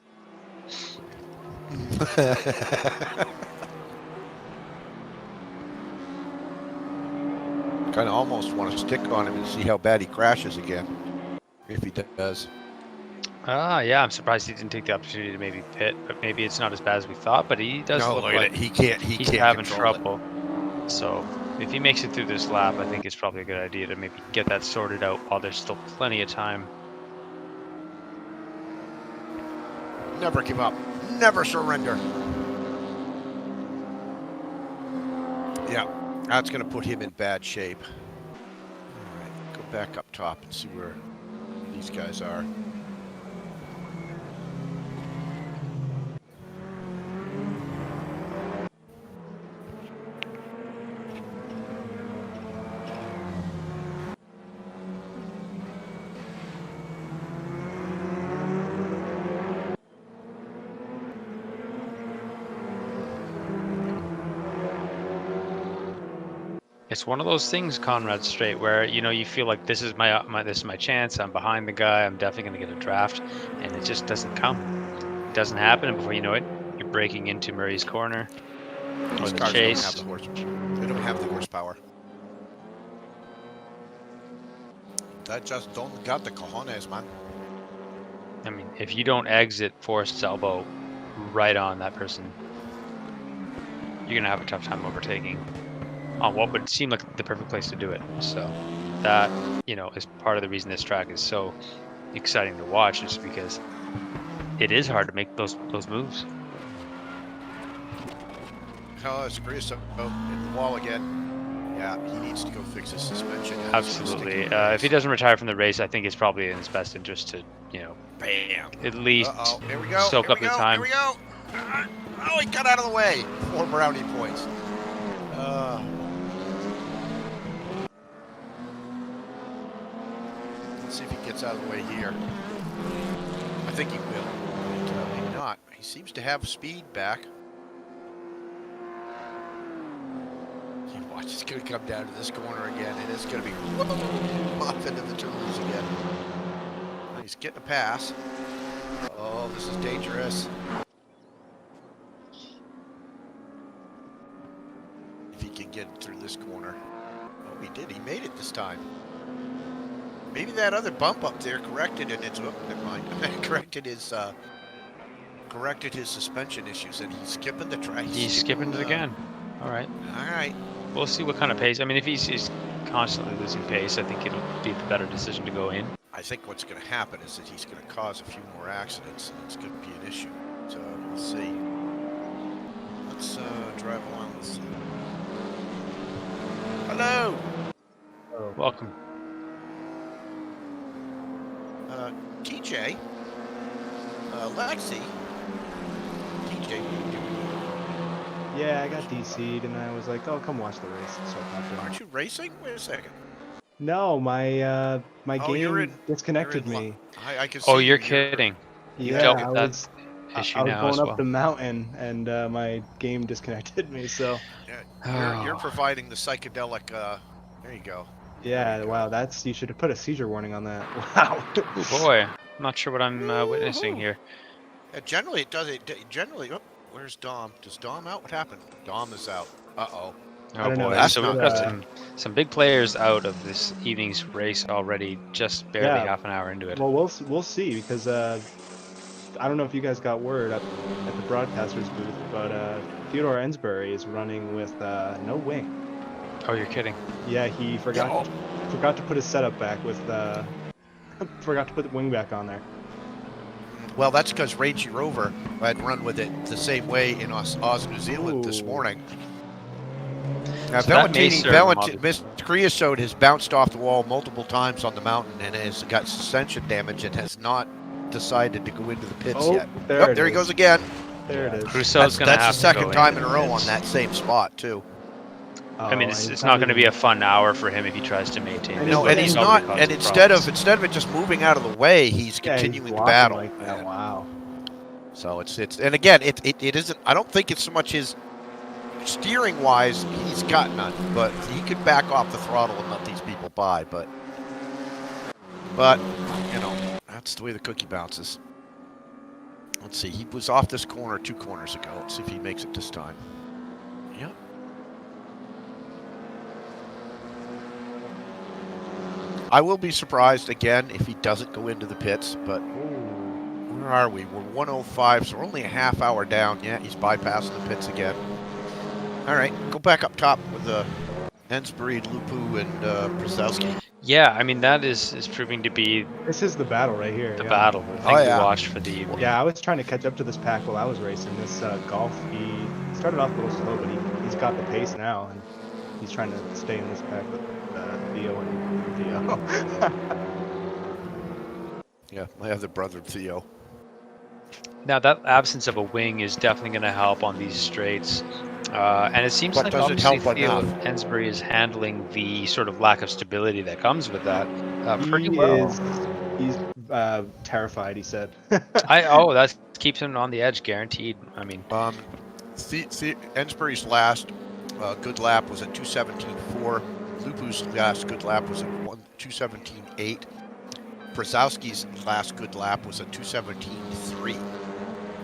Kind of almost want to stick on him and see how bad he crashes again, if he does. Yeah, I'm surprised he didn't take the opportunity to maybe pit, but maybe it's not as bad as we thought. But he does look like he can't having trouble. So if he makes it through this lap, I think it's probably a good idea to maybe get that sorted out while there's still plenty of time. Never give up. Never surrender. Yeah, that's going to put him in bad shape. All right, go back up top and see where these guys are. It's one of those things, Conrad Straight, where you feel like this is my chance. I'm behind the guy. I'm definitely going to get a draft, and it just doesn't come. It doesn't happen, and before you know it, you're breaking into Murray's corner or These the cars chase. don't have the they don't have the horsepower. That just don't got the cojones, man. I mean, if you don't exit Forrest's elbow right on that person, you're going to have a tough time overtaking on what would seem like the perfect place to do it. So that, is part of the reason this track is so exciting to watch, is because it is hard to make those moves. Oh, it's Creosote in the wall again. Yeah, he needs to go fix his suspension. Absolutely. If he doesn't retire from the race, I think it's probably in his best interest to, bam, at least here we go. soak up the time. Here we go. Oh, he got out of the way. 4 brownie points. Let's see if he gets out of the way here. I think he will, but maybe not. He seems to have speed back. You watch, it's going to come down to this corner again, and it's going to be off into the turns again. He's getting a pass. Oh, this is dangerous. If he can get through this corner. Oh, he did. He made it this time. Maybe that other bump up there corrected it. Oh, never mind. corrected his suspension issues, and he's skipping the track. He's skipping it again. All right. All right. We'll see what kind of pace. I mean, if he's constantly losing pace, I think it'll be the better decision to go in. I think what's going to happen is that he's going to cause a few more accidents, and it's going to be an issue. So we'll see. Let's drive along with hello. Oh, Welcome. TJ. Lexi. TJ. yeah, I got DC'd and I was like, oh, come watch the race. So I popped in. Aren't you racing? Wait a second. No, my Oh, you're game in. disconnected You're in. me. I can see. Oh, you're kidding. You've Yeah, dealt I with that was issue I was now going as up well. the mountain and my game disconnected me. So You're Oh. providing the psychedelic. There you go. yeah, There you wow, go. you should have put a seizure warning on that. Wow. Oh boy, I'm not sure what I'm witnessing Woohoo. here. Generally, it does. Generally. Oh, where's Dom? Does Dom out? What happened? Dom is out. Uh-oh. I Oh don't know. boy, That's so not we've got good. some big players out of this evening's race already, just barely Yeah, half an hour into it. well, we'll see because I don't know if you guys got word at the broadcaster's booth, but Theodore Ensbury is running with no wing. Oh, you're kidding. Yeah, he forgot to put his setup back with forgot to put the wing back on there. Well, that's because Ragey Rover had run with it the same way in Oz, New Zealand this Ooh. morning. So that may serve him Mr. Creosote has bounced off the wall multiple times on the mountain and has got suspension damage and has not decided to go into the pits Oh, yet. there it There he is. goes again. There it is. Crusoe's gonna That's have the to go second time into in a the row on pits. that same spot too. I mean, Oh, it's and not going to be a even- fun hour for him if he tries to maintain. And this he's No, and lead. he's Probably not. cause And him instead problems. of it just moving out of the way, he's yeah, he's continuing the blocking battle. like that. Wow. So it's and again it isn't. I don't think it's so much his steering wise. He's got none, but he could back off the throttle and let these people by. But you know that's the way the cookie bounces. Let's see. He was off this corner 2 corners ago. Let's see if he makes it this time. Yep. I will be surprised again if he doesn't go into the pits, but where are we? We're 105, so we're only a half hour down. Yeah, he's bypassing the pits again. All right, go back up top with Ensbury, Lupu, and Brzezowski. Yeah, I mean that is proving to be This is the battle right here. the yeah. battle, the thing yeah. to watch for the evening. Yeah, I was trying to catch up to this pack while I was racing. This Golf, he started off a little slow, but he's got the pace now, and he's trying to stay in this pack with Theo and Theo. Yeah, I have the brother of Theo. Now that absence of a wing is definitely going to help on these straights, and it seems But like does it obviously help Theo enough? Ensbury is handling the sort of lack of stability that comes with that pretty He well. he's terrified, he said. That keeps him on the edge, guaranteed. I mean, Ensbury's last good lap was at 2:17.4. Lupu's last good lap was at 2:17.8. Brzezowski's last good lap was at 2:17.3.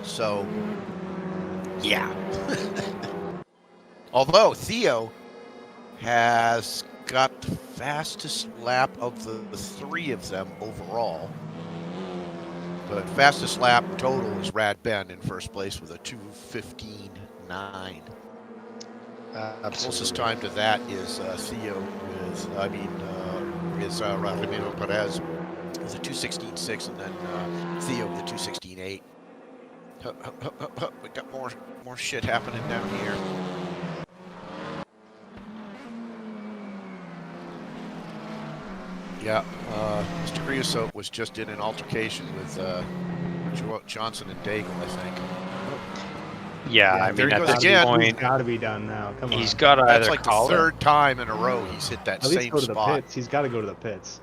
So, yeah. Although Theo has got the fastest lap of the 3 of them overall. The fastest lap total is Rad Ben in first place with a 2:15.9. Closest time to that is Theo is Ramiro Perez with a 2:16.6, and then Theo with a 2:16.8. We got more shit happening down here. Yeah, Mr. Creosote was just in an altercation with Johnson and Daigle, I think. yeah, I there mean he at goes this again. He's point, got to be done now. Come on. he's got to That's either like the call it. 3rd time in a row he's hit that At least same go to spot. the pits. He's got to go to the pits.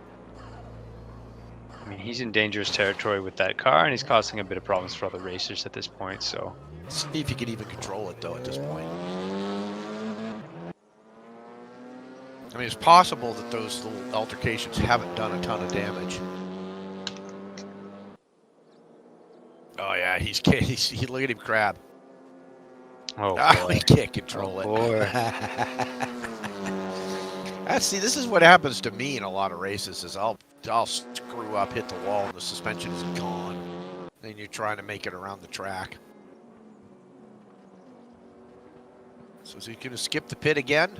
I mean, he's in dangerous territory with that car, and he's causing a bit of problems for other racers at this point. So, See if he can even control it, though, at this point. I mean, it's possible that those little altercations haven't done a ton of damage. Oh, yeah, he look at him crab. oh He boy, can't control it. boy. See, this is what happens to me in a lot of races is I'll screw up, hit the wall, and the suspension is gone. Then you're trying to make it around the track. So is he going to skip the pit again?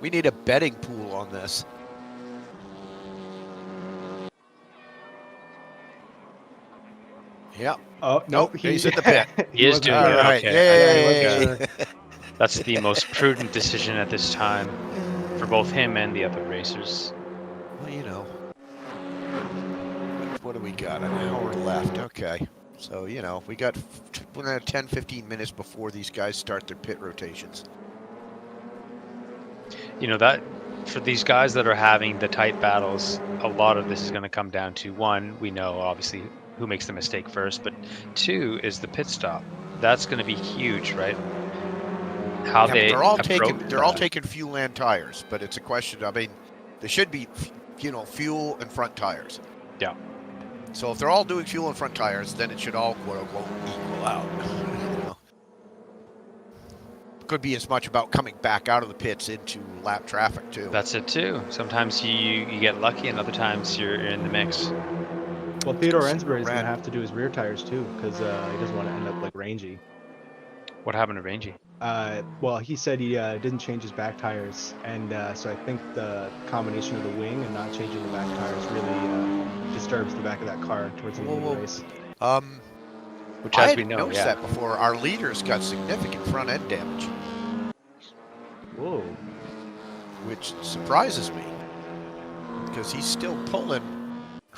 We need a betting pool on this. Yep. Oh no, he's in the pit. He is wasn't doing sure. it. All right, Okay. Yeah, he yay! wasn't sure. That's the most prudent decision at this time. for both him and the other racers. Well, you know, what do we got? An hour left. Okay. So, you know, we got 10, 15 minutes before these guys start their pit rotations. You know, that for these guys that are having the tight battles, a lot of this is going to come down to, one, we know obviously who makes the mistake first, but two is the pit stop. That's going to be huge, right? How Yeah, but they they're all approach taking fuel and tires, but it's a question. I mean, there should be, you know, fuel and front tires. Yeah. So if they're all doing fuel and front tires, then it should all quote unquote equal out. You know? Could be as much about coming back out of the pits into lap traffic too. That's it too. Sometimes you get lucky, and other times you're in the mix. Well, Theodore Ensbury is going to Rad. have to do his rear tires too, because he doesn't want to end up like Rangy. What happened to Rangy? Well, he said he didn't change his back tires, and so I think the combination of the wing and not changing the back tires really disturbs the back of that car towards the end of the race. Which, I as we hadn't know, noticed yeah. that before. Our leader's got significant front end damage, Whoa. which surprises me because he's still pulling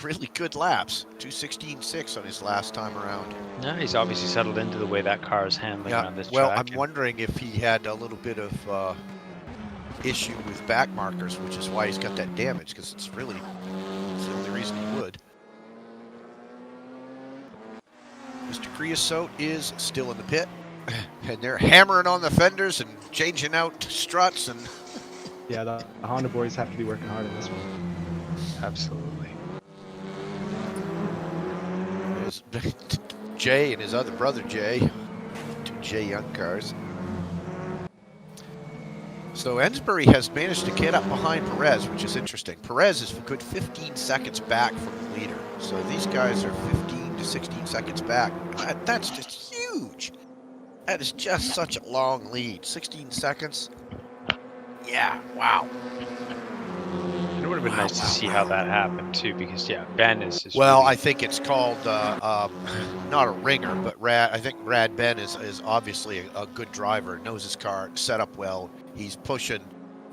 really good laps. 2:16.6 on his last time around. No, he's obviously settled into the way that car is handling Yeah. around this Well, track. I'm wondering if he had a little bit of issue with back markers, which is why he's got that damage. Because it's the only reason he would. Mr. Creosote is still in the pit, and they're hammering on the fenders and changing out struts and. Yeah, the Honda boys have to be working hard on this one. Absolutely. There's Jay and his other brother Jay, two Jay Young cars. So Ensbury has managed to get up behind Perez, which is interesting. Perez is a good 15 seconds back from the leader. So these guys are 15 to 16 seconds back. That's just huge. That is just such a long lead. 16 seconds. Yeah, wow. It would have been nice to see how that happened too, because yeah, Ben is Well, really, I think it's called not a ringer, but I think Rad Ben is obviously a good driver, knows his car, set up well. He's pushing,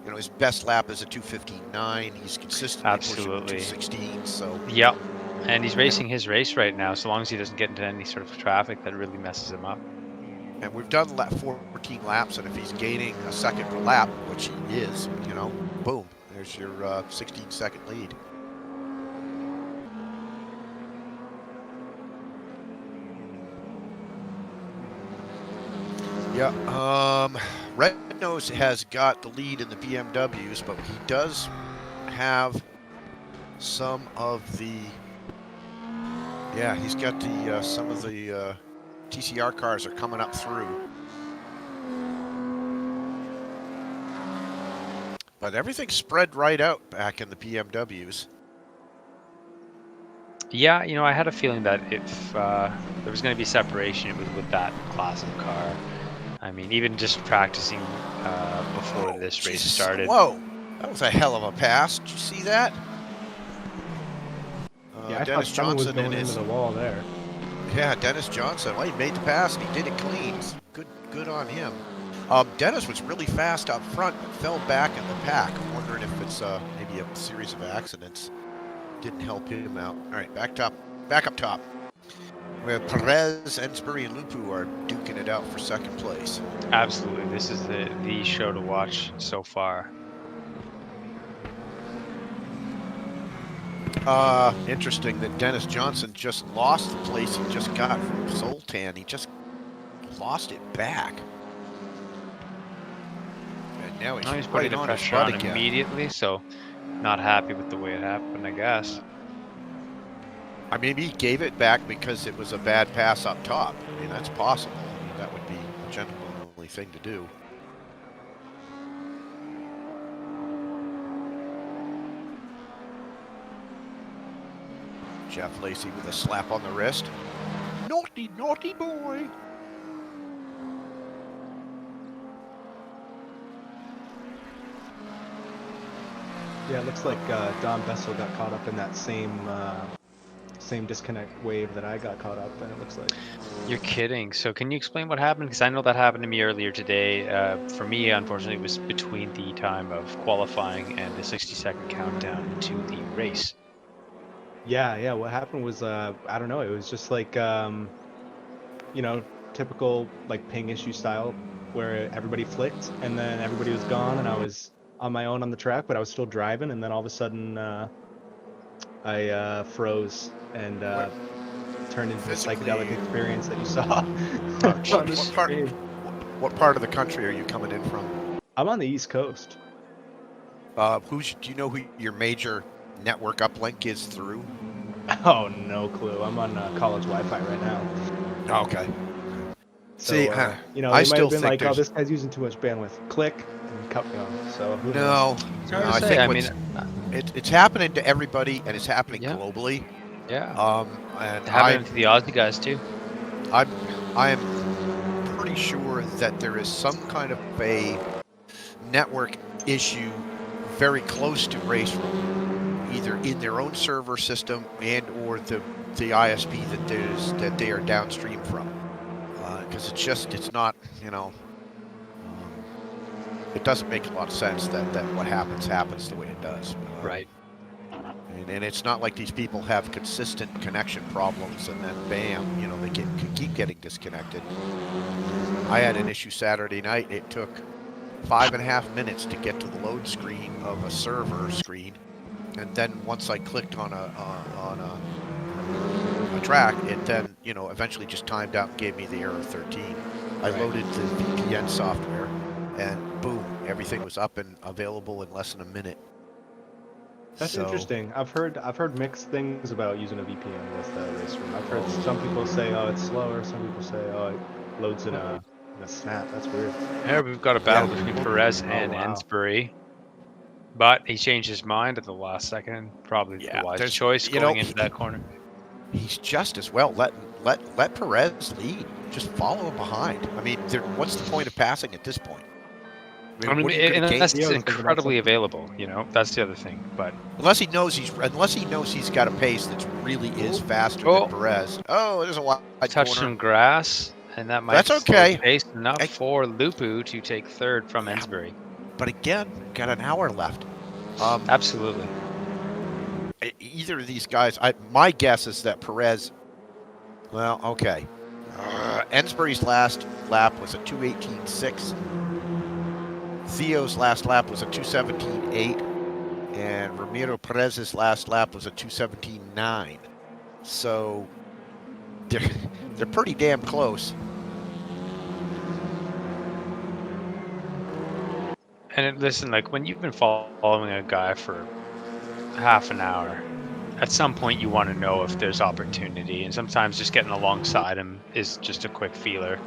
you know, his best lap is a 2:15.9. He's consistently Absolutely. pushing 2:16. So yep. And he's racing his race right now, so long as he doesn't get into any sort of traffic that really messes him up. and we've done 14 laps, and if he's gaining a second per lap, which he is, you know, boom, there's your 16-second lead. Yeah, Red Nose has got the lead in the BMWs, but he does have some of the. Yeah, he's got the some of the TCR cars are coming up through. But everything's spread right out back in the BMWs. Yeah, you know, I had a feeling that if there was going to be separation, it was with that class of car. I mean, even just practicing before this race started. Whoa, that was a hell of a pass. Did you see that? Yeah, I Dennis thought someone was Johnson going into the wall there. Yeah, Dennis Johnson. Well, he made the pass and he did it clean. Good on him. Dennis was really fast up front, but fell back in the pack. I'm wondering if it's maybe a series of accidents didn't help him out. All right, back up top. Where Perez, Ensbury, and Lupu are duking it out for second place. Absolutely, this is the show to watch so far. Interesting that Dennis Johnson just lost the place he just got from Zoltan. He just lost it back. And now he's putting right the on his pressure butt on again. immediately, so not happy with the way it happened, I guess. I mean, he gave it back because it was a bad pass up top. I mean, that's possible. I mean, that would be a gentlemanly thing to do. Jeff Lacey with a slap on the wrist. Naughty, naughty boy. Yeah, it looks like Don Bessel got caught up in that same same disconnect wave that I got caught up in, it looks like. You're kidding. So can you explain what happened? Because I know that happened to me earlier today. For me, unfortunately, it was between the time of qualifying and the 60-second countdown into the race. Yeah, what happened was, I don't know, it was just like, you know, typical like ping issue style where everybody flicked and then everybody was gone and I was on my own on the track, but I was still driving, and then all of a sudden I froze and turned into the psychedelic Physically, experience that you saw Oh, on the what jeez. part? screen. What part of the country are you coming in from? I'm on the East Coast. Do you know who your major network uplink is through? Oh, no clue. I'm on college Wi-Fi right now. Okay. See, So, you know, I they might have still been think like, oh, there's this guy's using too much bandwidth. Click and cut me off. So who knows? no. It's No, hard to I say. think I mean, it's happening to everybody, and it's happening yeah, globally. yeah. And It happened to the Aussie guys too. I'm, I am pretty sure that there is some kind of a network issue very close to RaceRoom, either in their own server system and or the ISP that they are downstream from. Because it's not, it doesn't make a lot of sense that what happens the way it does. Right. And it's not like these people have consistent connection problems and then bam, they keep getting disconnected. I had an issue Saturday night. It took 5.5 minutes to get to the load screen of a server screen, and then once I clicked on a track, it then eventually just timed out and gave me the error 13. I Right. loaded the VPN software, and boom, everything was up and available in less than a minute. That's So, interesting. I've heard mixed things about using a VPN with RaceRoom. I've heard some people say, oh, it's slower. Some people say, oh, it loads in a snap. That's weird. Here we've got a yeah, battle between Perez Oh, and wow. Ensbury, but he changed his mind at the last second. Probably the yeah. wise There's, choice going into that corner. he's just as well. Let Perez lead. Just follow him behind. I mean, what's the point of passing at this point? I I mean, mean, what are you going to gain? unless Yeah, it's I was thinking about incredibly something. available, that's the other thing. But Unless he knows he's got a pace that really is faster oh, than Perez. Oh, there's a wide touch corner. some grass, and that might That's slow okay. pace enough I, for Lupu to take third from yeah, Ensbury. but again, got an hour left. Absolutely. Either of these guys, my guess is that Perez. Well, okay. Ensbury's last lap was a 2:18.6. Theo's last lap was a 2:17.8. And Ramiro Perez's last lap was a 2:17.9. So they're pretty damn close. And listen, like when you've been following a guy for half an hour, at some point you want to know if there's opportunity, and sometimes just getting alongside him is just a quick feeler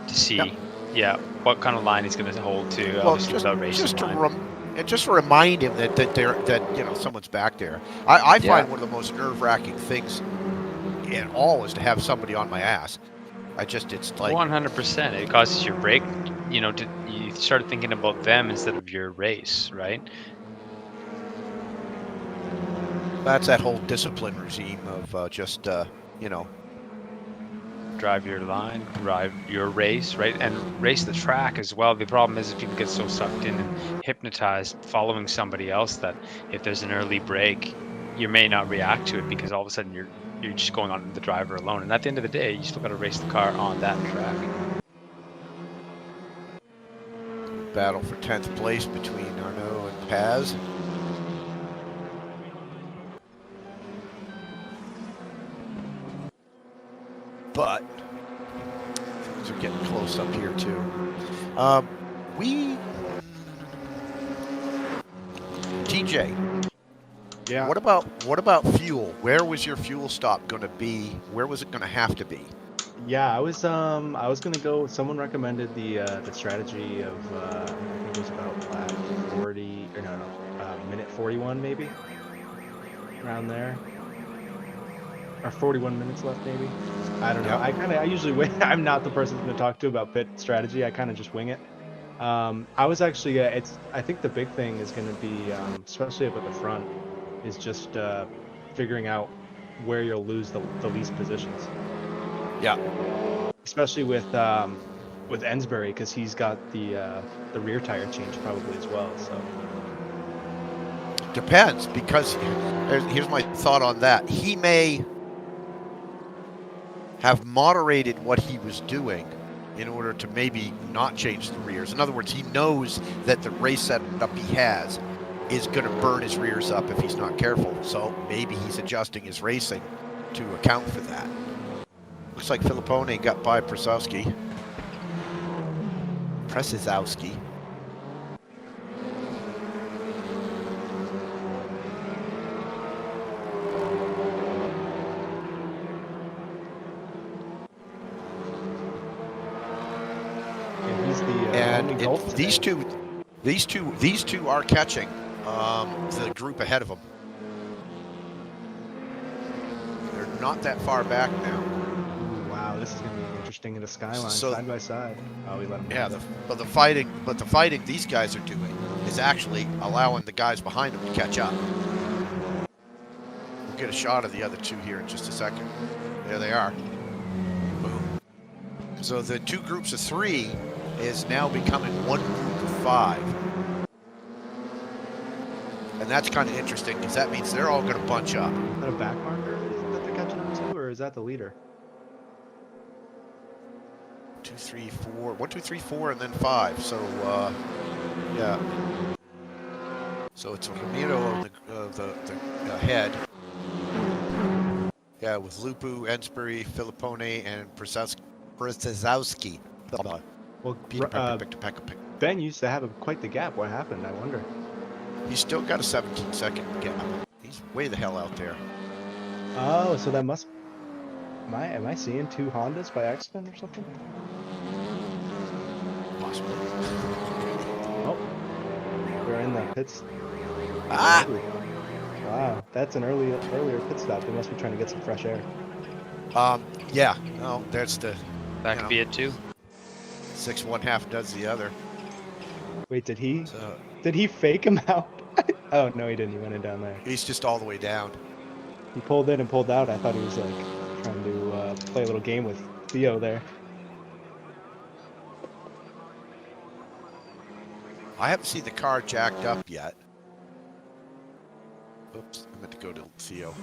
to see, Yep. what kind of line he's going to hold to. Well, Obviously, without racing line. just to remind him that someone's back there. I Yeah, find one of the most nerve-wracking things in all is to have somebody on my ass. It's like 100%. It causes your break. You start thinking about them instead of your race, right? that's that whole discipline regime of Drive your line, drive your race, right? And race the track as well. The problem is people get so sucked in and hypnotized following somebody else that if there's an early break, you may not react to it because all of a sudden you're just going on the driver alone. And at the end of the day, you still got to race the car on that track. battle for 10th place between Arnaud and Paz. But things are getting close up here too. TJ, Yeah. what about fuel? Where was your fuel stop going to be? Where was it going to have to be? Yeah, I was gonna go. Someone recommended the strategy of I think it was about lap 40 or no, minute 41 maybe, around there, or 41 minutes left maybe. I don't know. Yep. I usually wing. I'm not the person to talk to about pit strategy. I kind of just wing it. I was actually I think the big thing is going to be especially up at the front is just figuring out where you'll lose the least positions. Yeah. Especially with Ensbury, because he's got the rear tire change probably as well. So Depends, because here's my thought on that. He may have moderated what he was doing in order to maybe not change the rears. In other words, he knows that the race setup he has is going to burn his rears up if he's not careful. So maybe he's adjusting his racing to account for that. Looks like Filippone got by Przowski. Przezowski. and he's the And only Gulf these today. two are catching the group ahead of them. They're not that far back now. Ooh, wow, this is gonna be interesting in the skyline, So- side by side. Oh, we let him. Yeah, have it. but the fighting these guys are doing is actually allowing the guys behind them to catch up. We'll get a shot of the other two here in just a second. There they are. Boom. So the two groups of three is now becoming one group of five. And that's kind of interesting because that means they're all going to bunch up. Is that a back marker that they're catching up to, or is that the leader? 2, 3, 4. 1, 2, 3, 4, and then 5. So, yeah. So it's Ramiro of the head. Yeah, with Lupu, Ensbury, Filippone, and Przezowski. Well, Peter Ben used to have quite the gap. What happened? I wonder. He's still got a 17-second gap. He's way the hell out there. Oh, so that must. Am I seeing two Hondas by accident or something? Possibly. Oh, they're in the pits. Ah! Wow, that's an earlier pit stop. They must be trying to get some fresh air. Yeah. No, that's the That You could know. be it too. 6 1/2 does the other. Wait, did he So fake him out? Oh no, he didn't. He went in down there. he's just all the way down. He pulled in and pulled out. I thought he was like trying to play a little game with Theo there. I haven't seen the car jacked up yet. Oops, I meant to go to Theo.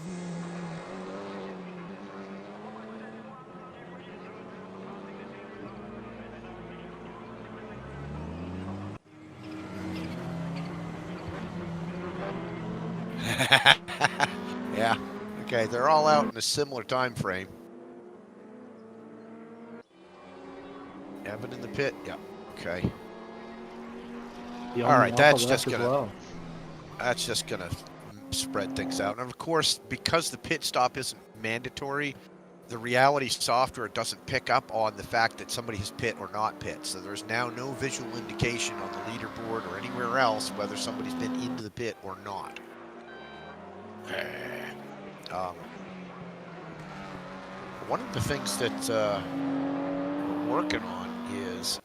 Yeah. Okay, they're all out in a similar time frame. Evan in the pit. Yeah. Okay. He All owned right, the that's Alpha just left as gonna- well. That's just going to spread things out. And of course, because the pit stop isn't mandatory, the reality software doesn't pick up on the fact that somebody has pit or not pit. So there's now no visual indication on the leaderboard or anywhere else whether somebody's been into the pit or not. One of the things that we're working on is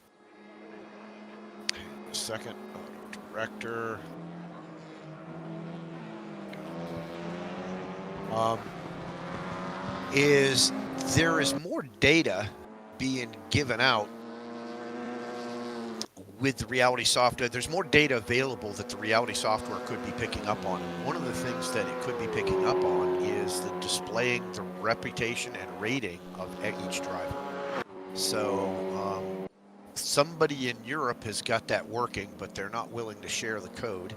second director. Is there is more data being given out with the reality software. There's more data available that the reality software could be picking up on. And one of the things that it could be picking up on is the displaying the reputation and rating of each driver. So somebody in Europe has got that working, but they're not willing to share the code,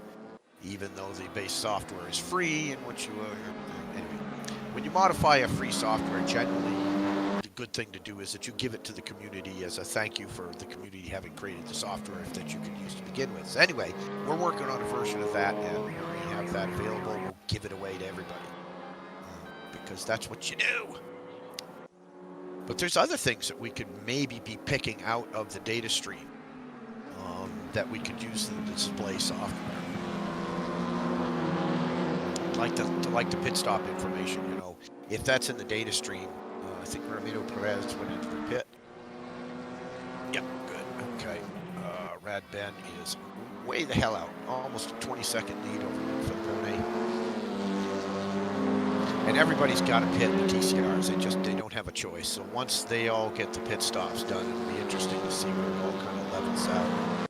even though the base software is free. And what you anyway, when you modify a free software, generally the good thing to do is that you give it to the community as a thank you for the community having created the software that you could use to begin with. So anyway, we're working on a version of that, and when we have that available, we'll give it away to everybody because that's what you do. But there's other things that we could maybe be picking out of the data stream that we could use in the display software. Like the pit stop information, you know, if that's in the data stream. I think Ramiro Perez went into the pit. Yep, good. Okay. Rad Ben is way the hell out. Almost a 20-second lead over Filippone. And everybody's got to pit the TCRs. They don't have a choice. So once they all get the pit stops done, it'll be interesting to see where it all kind of levels out.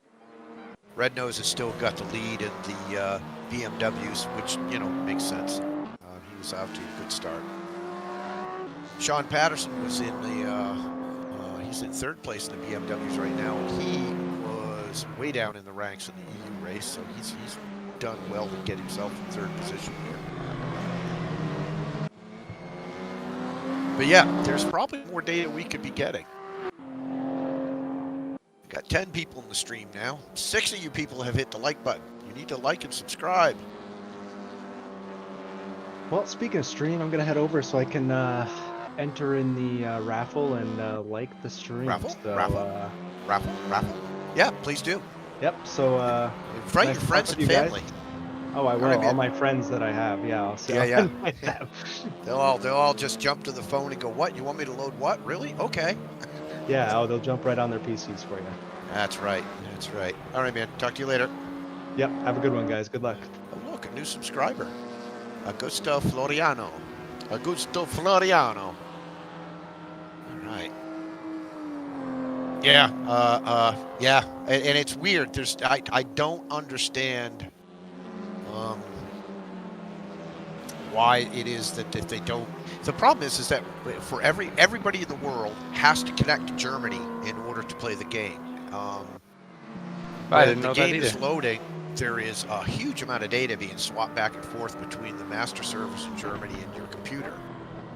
Red Nose has still got the lead in the BMWs, which, you know, makes sense. He was out to a good start. Sean Patterson was in the, he's in third place in the BMWs right now. He was way down in the ranks in the EU race, so he's done well to get himself in third position here. But yeah, there's probably more data we could be getting. Got 10 people in the stream now. 6 of you people have hit the like button. You need to like and subscribe. Well, speaking of stream, I'm gonna head over so I can enter in the raffle and like the stream. Raffle? So, Raffle? Yeah, please do. Yep. So Invite nice your to friends talk and with you family. guys. Oh, I will. All right, All man. my friends that I have. Yeah, I'll see. Yeah. Invite them. They'll all just jump to the phone and go, "What? You want me to load what? Really? Okay." Yeah. Oh, they'll jump right on their PCs for you. That's right. All right, man. Talk to you later. Yep. Have a good one, guys. Good luck. Oh, look, a new subscriber. Augusto Floriano. All right. Yeah. And it's weird. I don't understand why it is that if they don't. The problem is that for everybody in the world has to connect to Germany in order to play the game. I didn't know the that game is either. loading, there is a huge amount of data being swapped back and forth between the master servers in Germany and your computer.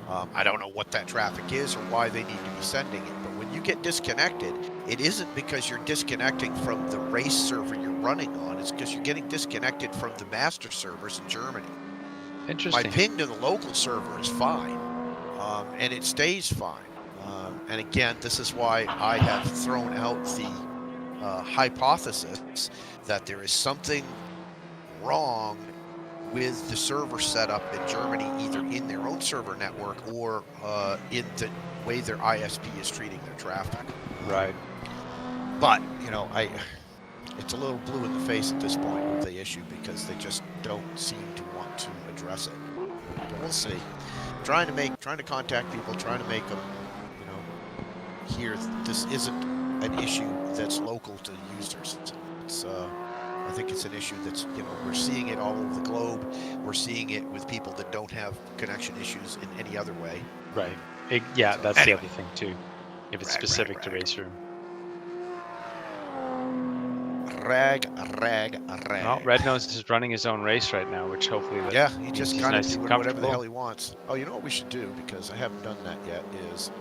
I don't know what that traffic is or why they need to be sending it, but when you get disconnected, it isn't because you're disconnecting from the race server you're running on, it's because you're getting disconnected from the master servers in Germany. My Interesting. ping to the local server is fine, and it stays fine. And again, this is why I have thrown out the hypothesis that there is something wrong with the server setup in Germany, either in their own server network or in the way their ISP is treating their traffic. Right. But, you know, it's a little blue in the face at this point with the issue because they just don't seem to want to address it. But we'll see. Trying to contact people, trying to make them, you know, hear this isn't an issue that's local to users. It's I think it's an issue that's, you know, we're seeing it all over the globe. We're seeing it with people that don't have connection issues in any other way. Right. Yeah, that's anyway. the other thing too. If it's Rag. specific to RaceRoom. Rag. Well, Red Nose is running his own race right now, which hopefully He means just he's kind of nice and doing whatever the comfortable. hell he wants. Oh, you know what we should do, because I haven't done that yet, is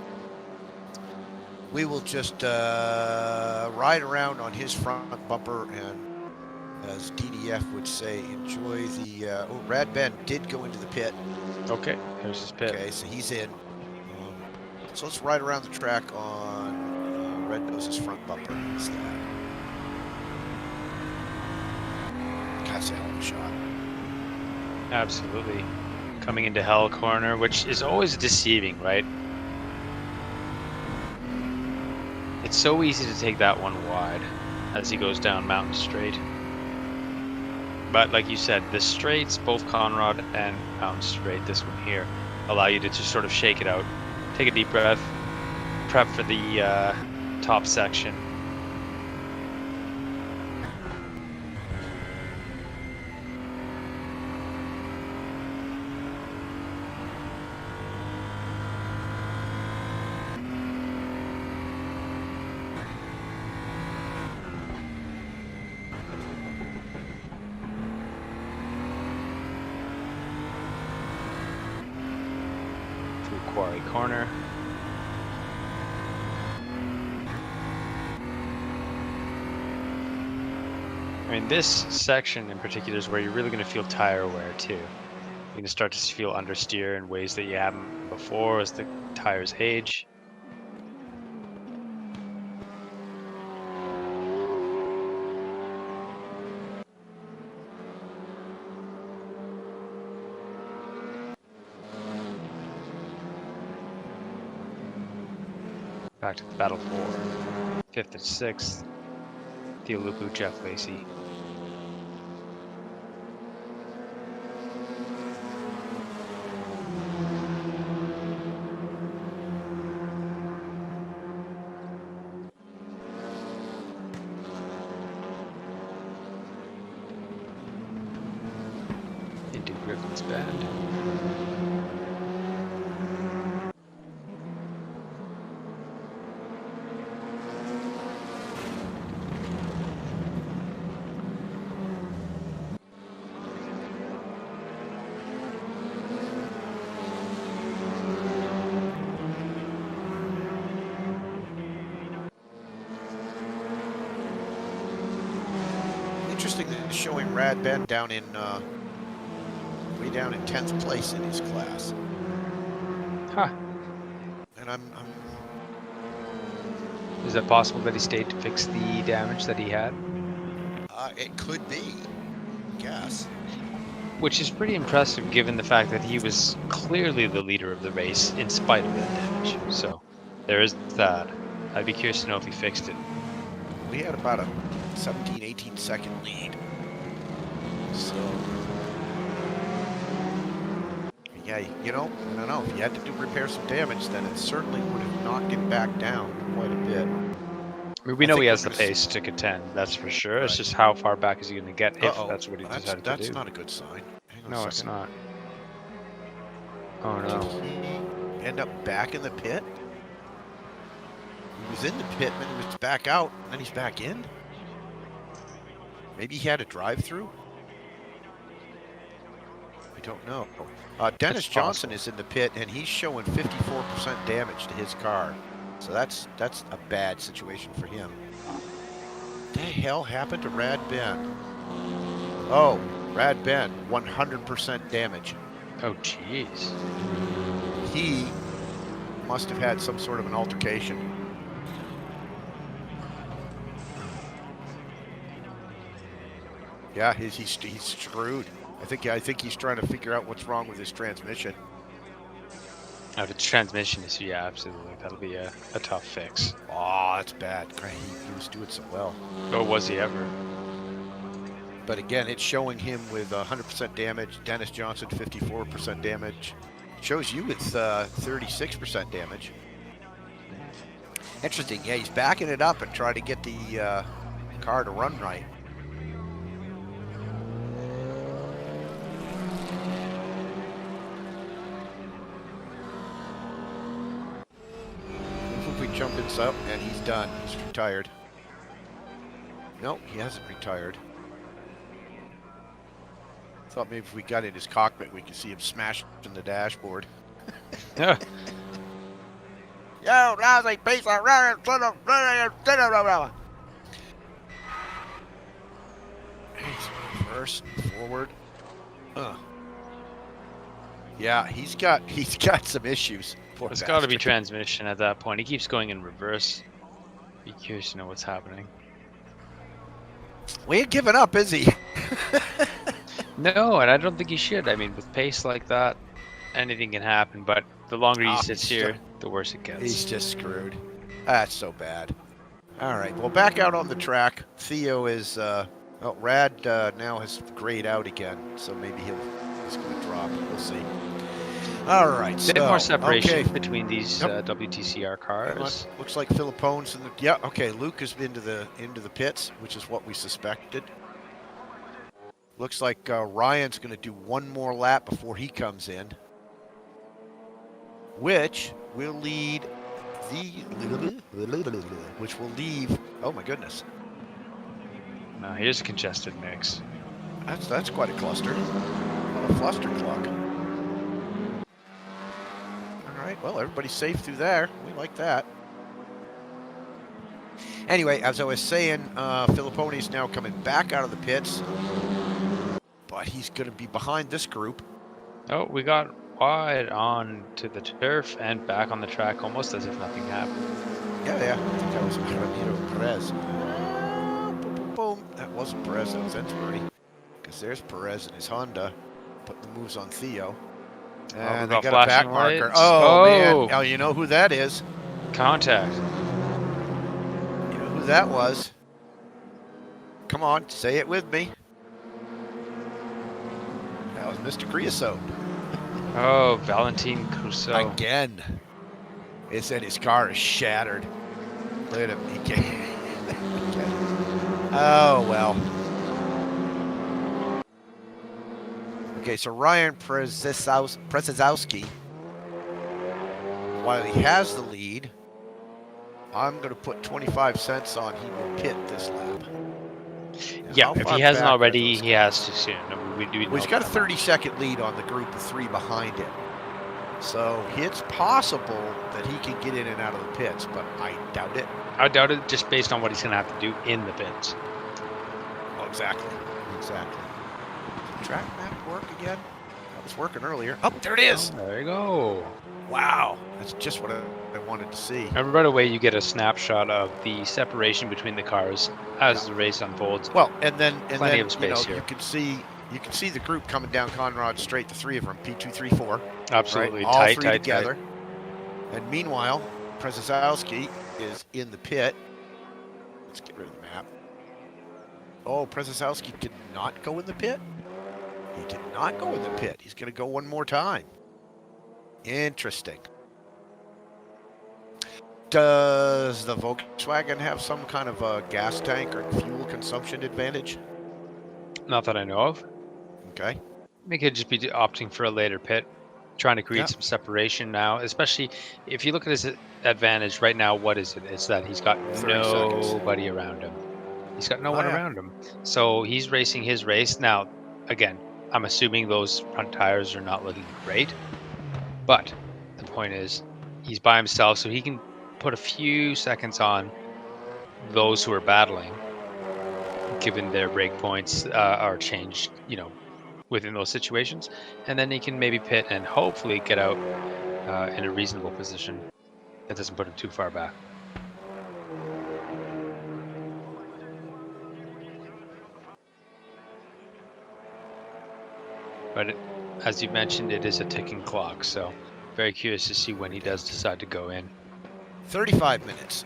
we will just ride around on his front bumper and, as DDF would say, enjoy the... oh, Rad Ben did go into the pit. Okay, there's his pit. Okay, so he's in. So let's ride around the track on Red Nose's front bumper instead. That's a hell of a shot. Absolutely. Coming into Hell Corner, which is always deceiving, right? It's so easy to take that one wide as he goes down Mountain Straight. But like you said, the straights, both Conrad and Mountain Straight, this one here, allow you to just sort of shake it out. Take a deep breath, prep for the top section. Quarry Corner. I mean, this section in particular is where you're really going to feel tire wear too. You're going to start to feel understeer in ways that you haven't before as the tires age. Back to the battle for 5th and 6th. Theolupu, Jeff Lacey. Griffin's band. Interesting that it's showing Rad Ben down in way down in 10th place in his class. Huh. And I'm Is it possible that he stayed to fix the damage that he had? it could be, I guess. Which is pretty impressive given the fact that he was clearly the leader of the race in spite of that damage. So there is that. I'd be curious to know if he fixed it. We had about a 17, 18 second lead. So, yeah, you know, I don't know. If you had to repair some damage, then it certainly would have knocked him back down quite a bit. I mean, we I know think he we're has the gonna pace to contend, that's for sure. It's Right. just how far back is he going to get if Uh-oh. that's what he decided to That's do. not a good sign. Hang on No, a it's second. not. Oh Did no. he end up back in the pit? He was in the pit, and then he was back out, and then he's back in? Maybe he had a drive-through? I don't know. Dennis Johnson is in the pit, and he's showing 54% damage to his car. So that's a bad situation for him. What the hell happened to Rad Ben? Oh, Rad Ben, 100% damage. Oh jeez. He must have had some sort of an altercation. Yeah, he's screwed. I think he's trying to figure out what's wrong with his transmission. If it's transmission issue, yeah, absolutely. That'll be a tough fix. Oh, that's bad. He was doing so well. Oh, was he ever? But again, it's showing him with 100% damage. Dennis Johnson, 54% damage. Shows you with 36% damage. Interesting. Yeah, he's backing it up and trying to get the car to run right. Jumps up and he's done. He's retired. No, he hasn't retired. Thought maybe if we got in his cockpit, we could see him smashing the dashboard. Yo, lousy piece of reverse, forward. Yeah, he's got some issues. It's got to be transmission at that point. He keeps going in reverse. Be curious to know what's happening. We ain't giving up, is he? No, and I don't think he should. I mean, with pace like that, anything can happen. But the longer he sits here, the worse it gets. He's just screwed. That's so bad. All right, well, back out on the track. Theo is, well, Rad now has grayed out again, so maybe he's going to drop. We'll see. All right, so, bit more separation okay. between these WTCR cars. Looks like Philippone's in the, yeah, okay, Luke has been into the pits, which is what we suspected. Looks like Ryan's going to do one more lap before he comes in, which will lead oh my goodness. No, here's a congested mix. That's quite a cluster. What a fluster clock. All right, well, everybody's safe through there. We like that. Anyway, as I was saying, Filippone's now coming back out of the pits, but he's going to be behind this group. Oh, we got wide on to the turf and back on the track almost as if nothing happened. Yeah. I think that was Ramiro Perez. Boom. That wasn't Perez, that was Ensbury. Because there's Perez and his Honda putting the moves on Theo. And they got a back marker. Oh, man. Oh, you know who that is? Contact. You know who that was? Come on, say it with me. That was Mr. Creosote. Oh, Valentin Crusoe. Again. They said his car is shattered. Look at him. He can't. Oh, well. Okay, so Ryan Przezowski, while he has the lead, I'm going to put 25 cents on he will pit this lap. Now, Yeah, how if far he hasn't back are already, those he has guys? to soon. We do Well, know he's got a that. 30-second lead on the group of 3 behind him. So it's possible that he can get in and out of the pits, but I doubt it. I doubt it, just based on what he's going to have to do in the pits. Oh, exactly. Exactly. Does the track map work again? That was working earlier. Oh, there it is. Oh, there you go. Wow. That's just what I wanted to see. And right away, you get a snapshot of the separation between the cars as the race unfolds. Well, and then Plenty of you space know, here. you can see the group coming down Conrad Straight, the 3 of them, P2, 3, 4. Absolutely Right? All tight, 3 tight, together. tight. And meanwhile, Przezowski is in the pit. Let's get rid of the map. Oh, Przezowski did not go in the pit? He did not go in the pit. He's going to go one more time. Interesting. Does the Volkswagen have some kind of a gas tank or fuel consumption advantage? Not that I know of. Okay. They could just be opting for a later pit, trying to create some separation now, especially if you look at his advantage right now. What is it? It's that he's got 30 seconds. nobody around him. He's got no one yeah. around him. So he's racing his race. Now, again, I'm assuming those front tires are not looking great. But the point is, he's by himself, so he can put a few seconds on those who are battling, given their break points are changed, within those situations. And then he can maybe pit and hopefully get out in a reasonable position that doesn't put him too far back. But as you mentioned, it is a ticking clock, so very curious to see when he does decide to go in. 35 minutes.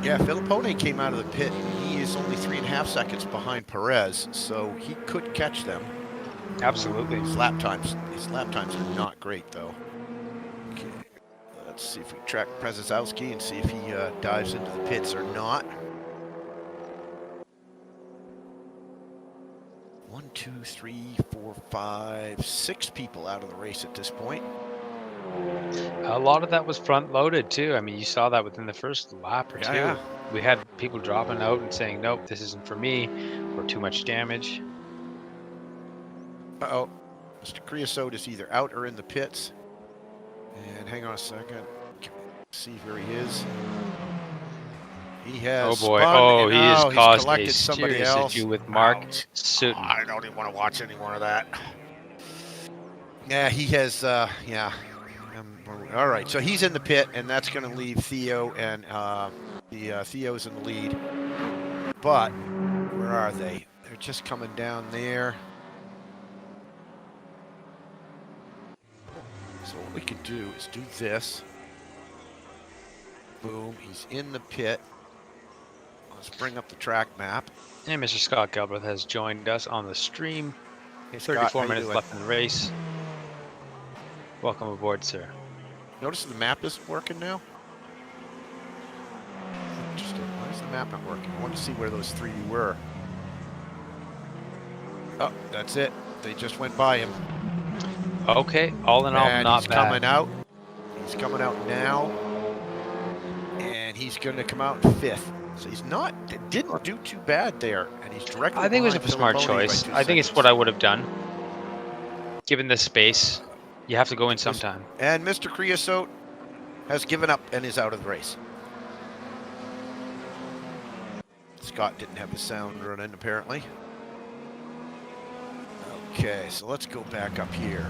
Yeah, Filippone came out of the pit. He is only 3.5 seconds behind Perez, so he could catch them. Absolutely. His lap times are not great, though. Okay, let's see if we track Przezowski and see if he dives into the pits or not. 1, 2, 3, 4, 5, 6 people out of the race at this point. A lot of that was front loaded too. I mean, you saw that within the first lap or two. Yeah. We had people dropping out and saying, nope, this isn't for me, or too much damage. Uh-oh. Mr. Creosote is either out or in the pits. And hang on a second. See where he is. He has Oh boy! spun, Oh, and he has he's caused a collected somebody serious else. issue with Mark Ouch. Sutton. I don't even want to watch any more of that. Yeah, he has. Yeah. All right, so he's in the pit, and that's going to leave Theo, and Theo's in the lead. But where are they? They're just coming down there. So what we could do is do this. Boom, he's in the pit. Let's bring up the track map. And Mr. Scott Gilbert has joined us on the stream. Hey, Scott, 34 how you minutes doing? left in the race. Welcome aboard, sir. Notice the map isn't working now? Interesting. Why is the map not working? I want to see where those 3 were. Oh, that's it. They just went by him. Okay, all in all, And not he's bad. coming out. He's coming out now. And he's going to come out 5th. So he's not, didn't do too bad there. And he's directly I think it was a behind smart Filippone by choice. 2 I think it's seconds. what I would have done. Given the space, you have to go in sometime. And Mr. Creosote has given up and is out of the race. Scott didn't have his sound running, apparently. Okay, so let's go back up here.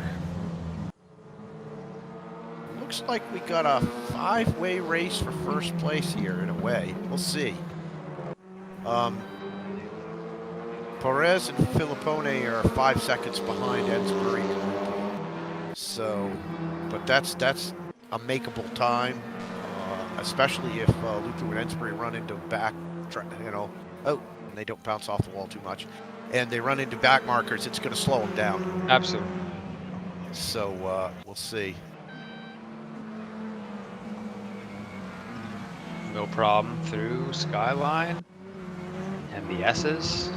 Looks like we got a 5-way race for first place here, in a way. We'll see. Perez and Filippone are 5 seconds behind Ensbury and Lupu. So, but that's a makeable time, especially if Lupu and Ensbury run into back, and they don't bounce off the wall too much, and they run into back markers. It's going to slow them down. Absolutely. So we'll see. No problem through Skyline. And the S's.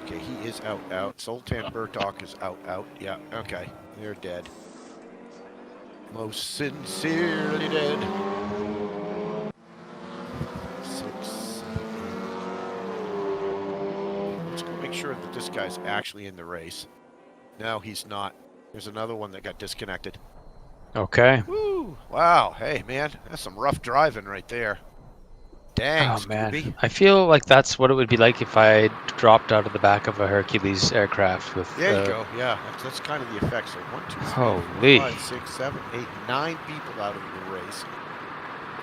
Okay, he is out. Sultan Burtok is out. Yeah, okay. They're dead. Most sincerely dead. 6, 7, 8. Let's go make sure that this guy's actually in the race. No, he's not. There's another one that got disconnected. Okay. Woo! Wow, hey man, that's some rough driving right there. Dang, Oh Scooby. man, I feel like that's what it would be like if I dropped out of the back of a Hercules aircraft with. There you go. Yeah, that's kind of the effect. So 1, 2, 3, 4, Holy. 5, 6, 7, 8, 9 people out of the race,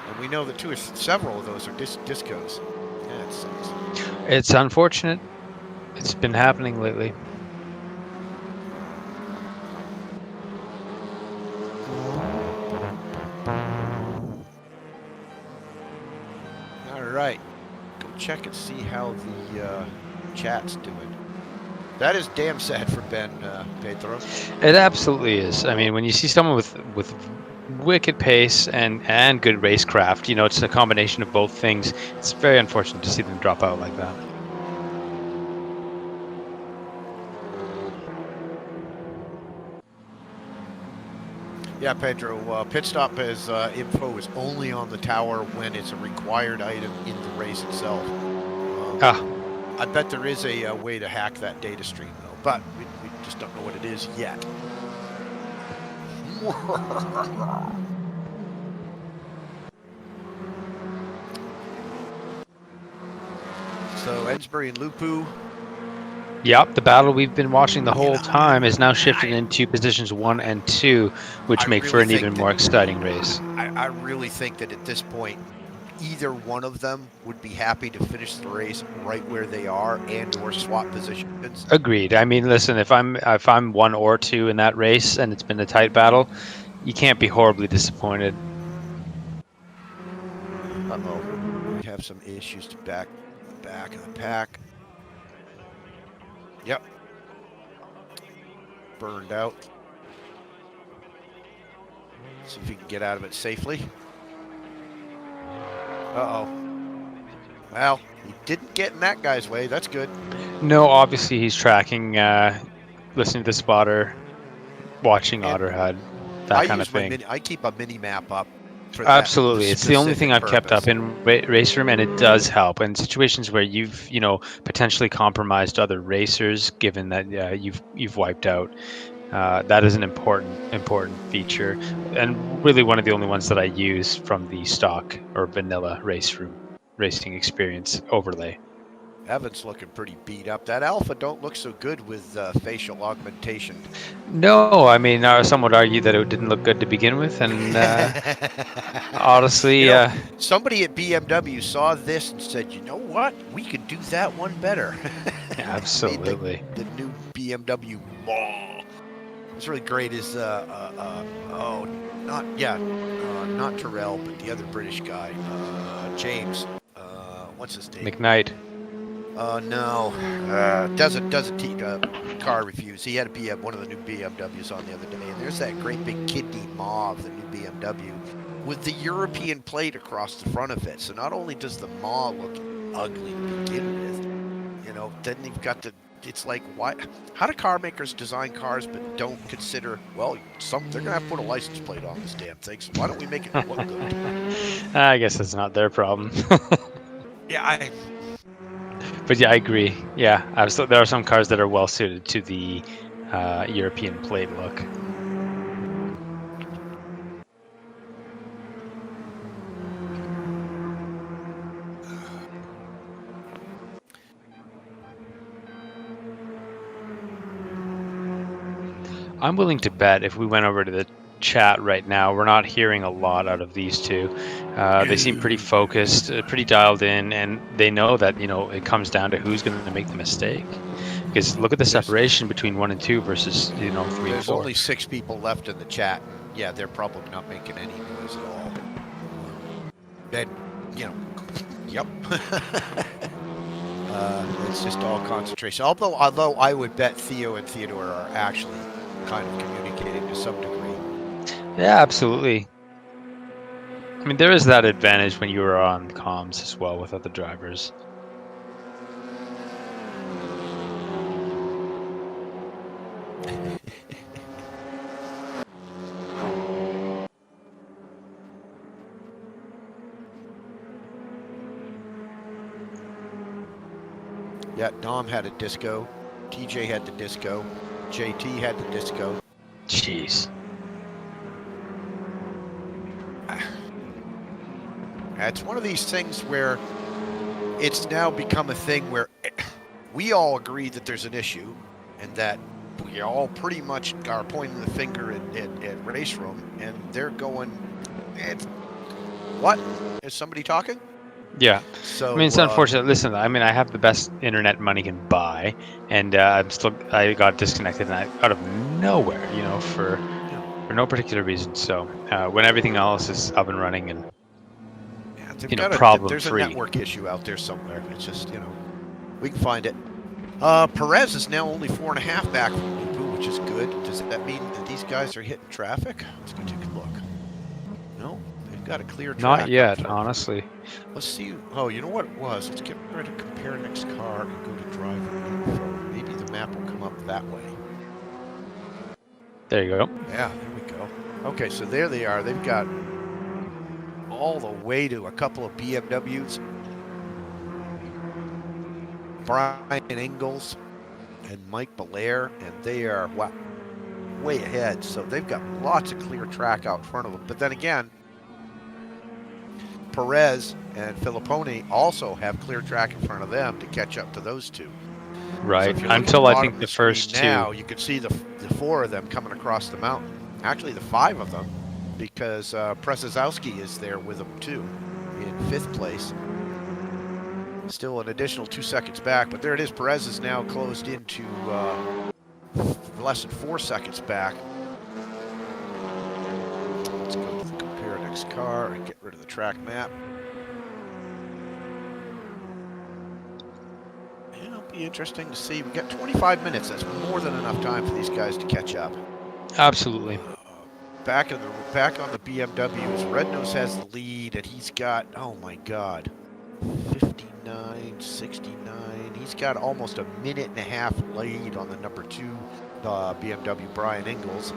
and we know that several of those are discos. Yeah, it sucks. It's unfortunate. It's been happening lately. All right, go check and see how the chat's doing. That is damn sad for Ben Pedro. It absolutely is. I mean, when you see someone with wicked pace and good racecraft, you know, it's a combination of both things. It's very unfortunate to see them drop out like that. Yeah, Pedro, pit stop as info is only on the tower when it's a required item in the race itself. I bet there is a way to hack that data stream, though, but we just don't know what it is yet. So, Ensbury and Lupu. Yep, the battle we've been watching the whole time is now shifted into positions 1 and 2, which make for an even more exciting race. I really think that at this point, either one of them would be happy to finish the race right where they are and/or swap positions. Agreed. I mean, listen, if I'm 1 or 2 in that race and it's been a tight battle, you can't be horribly disappointed. Uh-oh, we have some issues to back of the pack. Yep. Burned out. See if he can get out of it safely. Uh-oh. Well, he didn't get in that guy's way. That's good. No, obviously he's tracking, listening to the spotter, watching Otterhud, that kind of thing. I keep a mini map up. For Absolutely, it's the only thing I've kept up purpose. in RaceRoom, and it does help in situations where you've, you know, potentially compromised other racers, given that you've wiped out. That is an important feature, and really one of the only ones that I use from the stock or vanilla RaceRoom racing experience overlay. Evan's looking pretty beat up. That Alpha don't look so good with facial augmentation. No, I mean, some would argue that it didn't look good to begin with, and honestly, you know, somebody at BMW saw this and said, "You know what? We could do that one better." Absolutely. the new BMW Mall. What's really great is not Terrell, but the other British guy, James. What's his name? McKnight. No, doesn't car reviews. He had one of the new BMWs on the other day, and there's that great big kidney mauve, the new BMW, with the European plate across the front of it. So not only does the mauve look ugly to begin with, you know, then you've got it's like, why? How do car makers design cars but don't consider, well, they're gonna have to put a license plate on this damn thing, so why don't we make it look good? I guess that's not their problem. Yeah, But yeah, I agree. Yeah, absolutely. There are some cars that are well suited to the European plate look. I'm willing to bet if we went over to the chat right now, we're not hearing a lot out of these two. They seem pretty focused, pretty dialed in, and they know that, you know, it comes down to who's going to make the mistake. Because look at the separation between 1 and 2 versus, you know, 3 and 4. There's only 6 people left in the chat. Yeah, they're probably not making any noise at all. And, you know, yep. It's just all concentration. Although I would bet Theo and Theodore are actually kind of communicating to some degree. Yeah, absolutely. I mean, there is that advantage when you are on comms as well with other drivers. Yeah, Dom had a disco. TJ had the disco. JT had the disco. Jeez. It's one of these things where it's now become a thing where we all agree that there's an issue and that we all pretty much are pointing the finger at RaceRoom, and they're going, what? Is somebody talking? Yeah. So I mean, it's unfortunate. Listen, I mean, I have the best internet money can buy, and I got disconnected out of nowhere, you know, for no particular reason. So when everything else is up and running and problem there's free. a network issue out there somewhere. It's just, we can find it. Perez is now only 4.5 back from Lupu, which is good. Does that mean that these guys are hitting traffic? Let's go take a look. No, they've got a clear track. Not yet, honestly. Let's see. Oh, you know what it was? Let's get ready to compare next car and go to driver info. Maybe the map will come up that way. There you go. Yeah, there we go. Okay, so there they are. They've got all the way to a couple of BMWs. Brian Ingalls and Mike Belair, and they are way ahead. So they've got lots of clear track out in front of them. But then again, Perez and Filipponi also have clear track in front of them to catch up to those two. Right. So Until I think the first two. Now you can see the 4 of them coming across the mountain. Actually, the 5 of them, because Przezowski is there with them too, in 5th place. Still an additional 2 seconds back, but there it is. Perez is now closed into less than 4 seconds back. Let's go to the compare next car and get rid of the track map. It'll be interesting to see. We got 25 minutes. That's more than enough time for these guys to catch up. Absolutely. Back on the BMWs, Red Nose has the lead, and he's got, oh my God, 59, 69. He's got almost a minute and a half lead on the number 2 BMW, Brian Ingalls,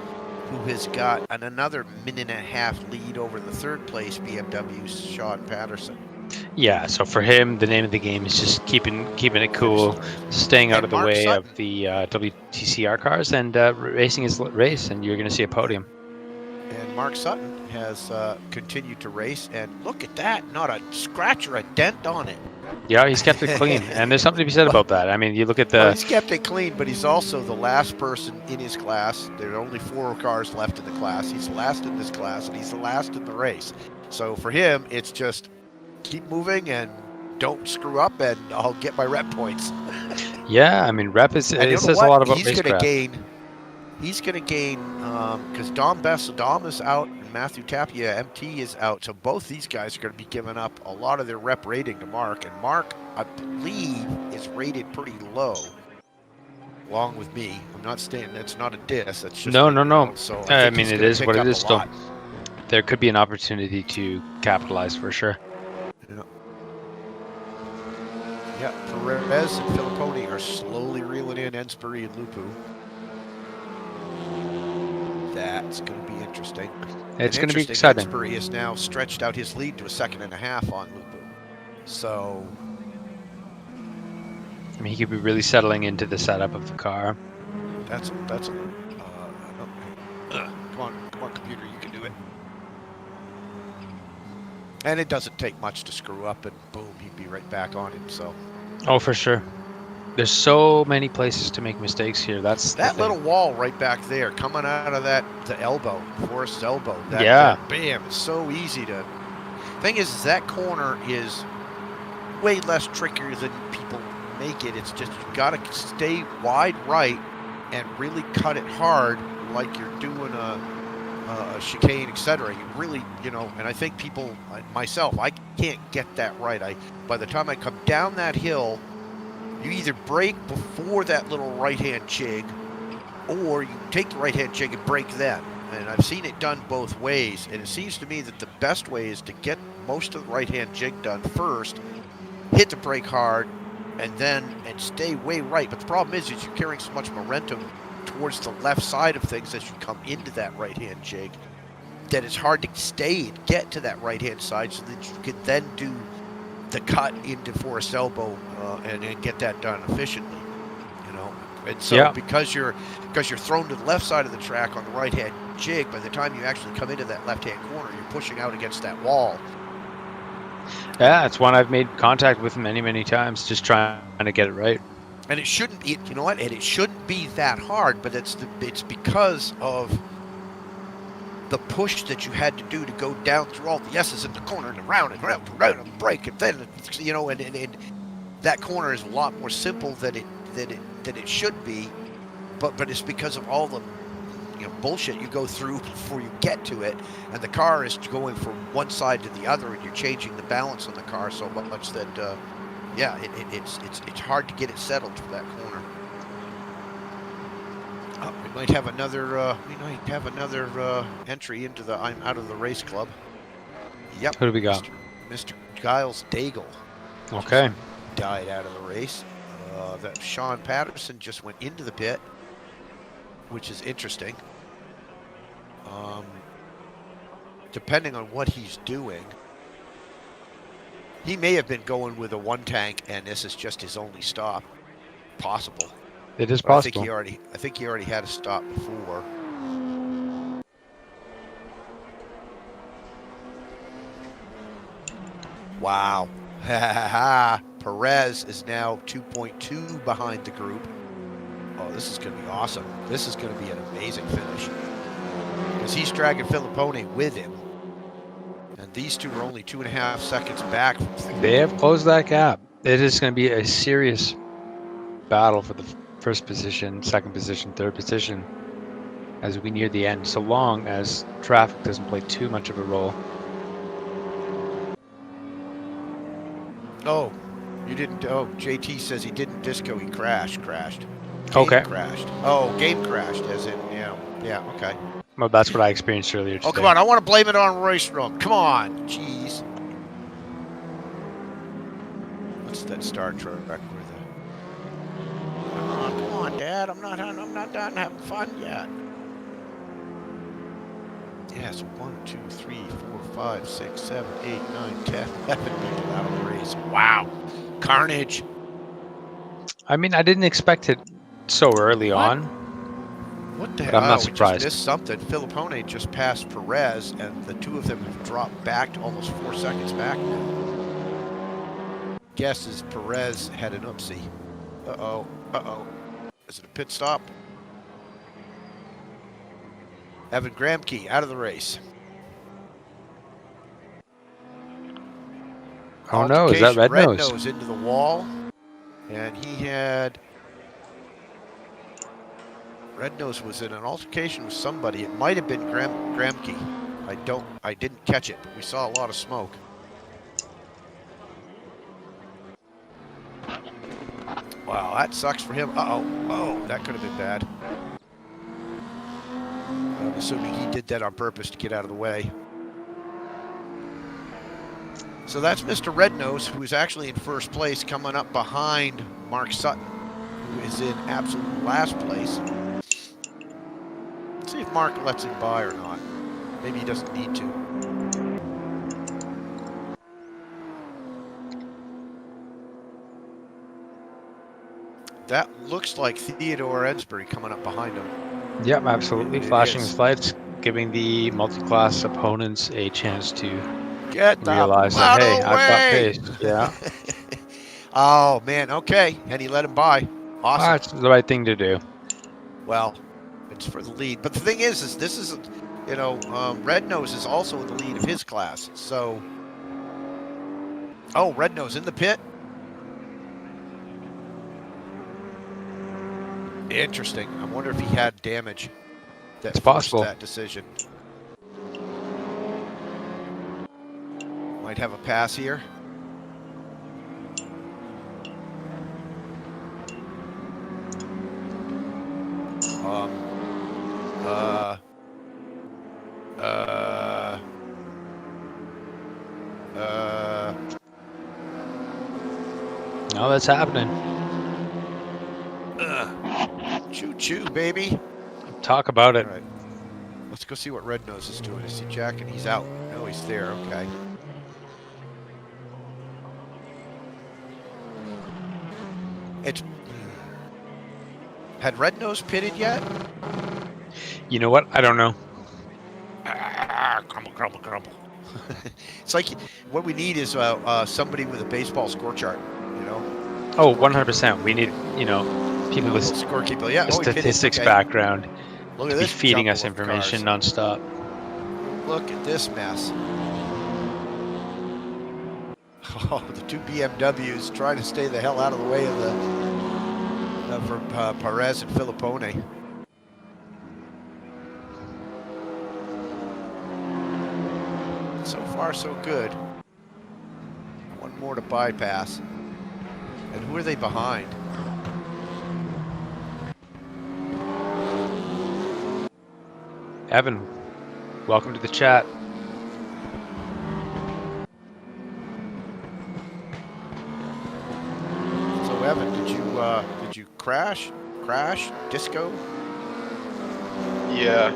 who has got another minute and a half lead over the 3rd place BMW, Sean Patterson. Yeah, so for him, the name of the game is just keeping it cool, staying out of the way of the WTCR cars, and racing his race, and you're going to see a podium. And Mark Sutton has continued to race, and look at that, not a scratch or a dent on it. Yeah, he's kept it clean, and there's something to be said about that. I mean, you look at the... Well, he's kept it clean, but he's also the last person in his class. There are only 4 cars left in the class. He's the last in this class, and he's the last in the race. So for him, it's just keep moving and don't screw up, and I'll get my rep points. Yeah, I mean, rep is it says a lot about racecraft. He's going to gain because Dom is out and Matthew Tapia, MT, is out. So both these guys are going to be giving up a lot of their rep rating to Mark. And Mark, I believe, is rated pretty low, along with me. I'm not saying that's not a diss. That's just no. So I mean, it is what it is. Still, there could be an opportunity to capitalize for sure. Yeah, Perez and Filipponi are slowly reeling in Ensbury and Lupu. That's going to be interesting. It's going to be exciting. Ensbury has now stretched out his lead to a 1.5 seconds on Lupu. So, I mean, he could be really settling into the setup of the car. Come on, computer, you can do it. And it doesn't take much to screw up, and boom, he'd be right back on him. So. Oh, for sure. There's so many places to make mistakes here. That's that little wall right back there, coming out of the elbow, Forrest's elbow. Yeah. Bam, it's so easy to. Thing is that corner is way less trickier than people make it. It's just you got to stay wide right and really cut it hard, like you're doing a chicane, etc. You really, and I think people, myself, I can't get that right. By the time I come down that hill, you either brake before that little right-hand jig, or you take the right-hand jig and brake then. and I've seen it done both ways, and it seems to me that the best way is to get most of the right-hand jig done first, hit the brake hard, and stay way right. But the problem is you're carrying so much momentum towards the left side of things as you come into that right-hand jig that it's hard to stay and get to that right-hand side so that you can then do the cut into Forest Elbow and get that done efficiently. You know, and so because you're thrown to the left side of the track on the right-hand jig, by the time you actually come into that left-hand corner, you're pushing out against that wall. Yeah, it's one I've made contact with many, many times, just trying to get it right. And it shouldn't be, you know what? And it shouldn't be that hard, but it's because of the push that you had to do to go down through all the S's in the corner and around and brake, and then and that corner is a lot more simple than it should be, but it's because of all the bullshit you go through before you get to it, and the car is going from one side to the other, and you're changing the balance on the car so much that it's hard to get it settled for that corner. Oh, we might have another entry into the I'm out of the race club. Yep. Who do we got? Mr. Giles Daigle. Okay. Died out of the race. That Sean Patterson just went into the pit, which is interesting. Depending on what he's doing, he may have been going with a one tank, and this is just his only stop. Possible. It is possible. I think he already had a stop before. Wow. Perez is now 2.2 behind the group. Oh, this is going to be awesome. This is going to be an amazing finish. Because he's dragging Filippone with him. And these two are only 2.5 seconds back. They have closed that gap. It is going to be a serious battle for the first position, second position, third position as we near the end, so long as traffic doesn't play too much of a role. Oh, you didn't. Oh, JT says he didn't disco. He crashed. Game Okay. Crashed. Oh, game crashed, as in, yeah, okay. Well, that's what I experienced earlier today. Oh, come on. I want to blame it on RaceRoom. Come on. Jeez. What's that Star Trek where come on, Dad. I'm not done having fun yet. Yeah, so 1, 2, 3, 4, 5, 6, 7, 8, 9, 10, 11 people out of the race. Wow. Carnage. I mean, I didn't expect it so early on. What the but hell? I'm not surprised. We just missed something. Filippone just passed Perez, and the two of them have dropped back to almost 4 seconds back now. Guess is Perez had an oopsie. Uh-oh. Is it a pit stop? Evan Gramke out of the race. Oh no, is that Red Nose? Red Nose into the wall. And he had... Red Nose was in an altercation with somebody. It might have been Gramke. I didn't catch it, but we saw a lot of smoke. Wow, that sucks for him. Oh, that could have been bad. I'm assuming he did that on purpose to get out of the way. So that's Mr. Red Nose, who is actually in first place, coming up behind Mark Sutton, who is in absolute last place. Let's see if Mark lets him by or not. Maybe he doesn't need to. That looks like Theodore Ensbury coming up behind him. Yep, absolutely. Flashing his lights, giving the multi-class opponents a chance to realize that, hey, I've got pace. Yeah. Oh, man. Okay. And he let him by. Awesome. That's the right thing to do. Well, it's for the lead. But the thing is this is, Red Nose is also in the lead of his class. So, oh, Red Nose in the pit. Interesting. I wonder if he had damage that forced that decision. Might have a pass here. No, that's happening. Choo-choo, baby. Talk about it. All right. Let's go see what Red Nose is doing. I see Jack and he's out. No, he's there. Okay. It's... Had Red Nose pitted yet? You know what? I don't know. Crumble, crumble, crumble. It's like what we need is somebody with a baseball score chart, you know? Oh, 100%. We need, people with scorekeeper. Yeah, a statistics background Look to at be this feeding us jumble of information cars. nonstop. Look at this mess. Oh, the two BMWs trying to stay the hell out of the way of the from Perez and Filippone. So far, so good. One more to bypass. And who are they behind? Evan, welcome to the chat. So Evan, did you crash? Disco? Yeah,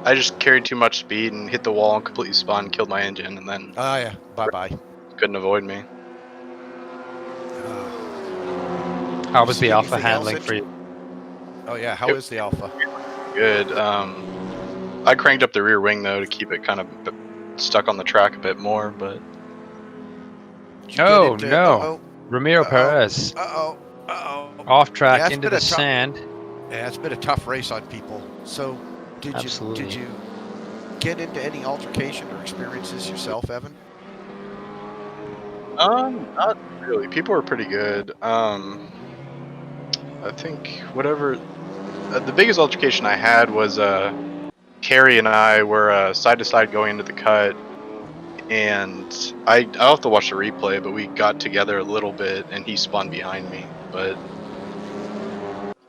I just carried too much speed and hit the wall and completely spun and killed my engine, and then Oh yeah, bye-bye. couldn't avoid me. How was the alpha handling for you? Oh yeah, how is the alpha? Good. I cranked up the rear wing though to keep it kind of stuck on the track a bit more, but Oh no, Ramiro Perez Uh-oh. off track Yeah, into the sand. Yeah, it's been a tough race on people. So, did you get into any altercation or experiences yourself, Evan? not really. People were pretty good. I think whatever. The biggest altercation I had was Carrie and I were side to side going into the cut, and I'll have to watch the replay, but we got together a little bit, and he spun behind me, but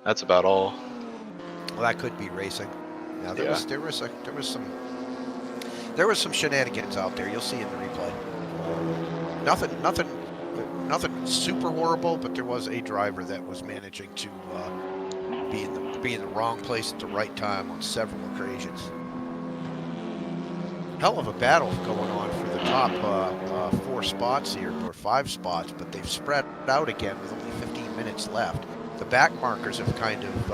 that's about all. Well, that could be racing. Now there Yeah. there was some shenanigans out there. You'll see in the replay. Nothing super horrible, but there was a driver that was managing to be in the wrong place at the right time on several occasions. Hell of a battle going on for the top 4 spots here, or 5 spots, but they've spread out again with only 15 minutes left. The back markers have kind of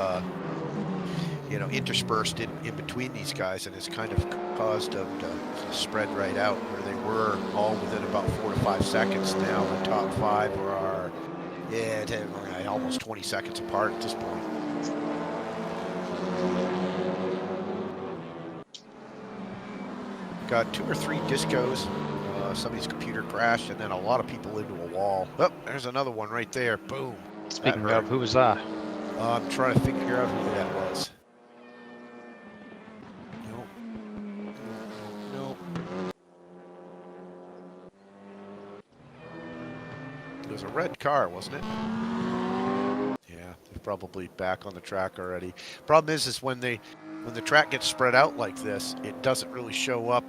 interspersed in between these guys, and it's kind of caused them to spread right out where they were all within about 4 to 5 seconds. Now the top 5 are almost 20 seconds apart at this point. Got 2 or 3 discos. Somebody's computer crashed, and then a lot of people into a wall. Oh, there's another one right there. Boom. Speaking of, who was that? I'm trying to figure out who that was. Nope. It was a red car, wasn't it? Yeah, they're probably back on the track already. Problem is when the track gets spread out like this, it doesn't really show up.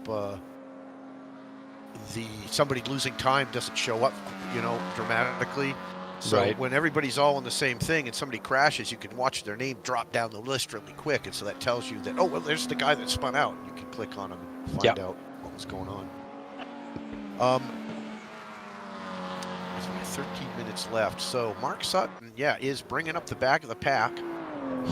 Somebody losing time doesn't show up, dramatically. So Right. when everybody's all in the same thing and somebody crashes, you can watch their name drop down the list really quick, and so that tells you that, oh, well, there's the guy that spun out. You can click on him and find out what was going on. There's only 13 minutes left. So Mark Sutton, is bringing up the back of the pack.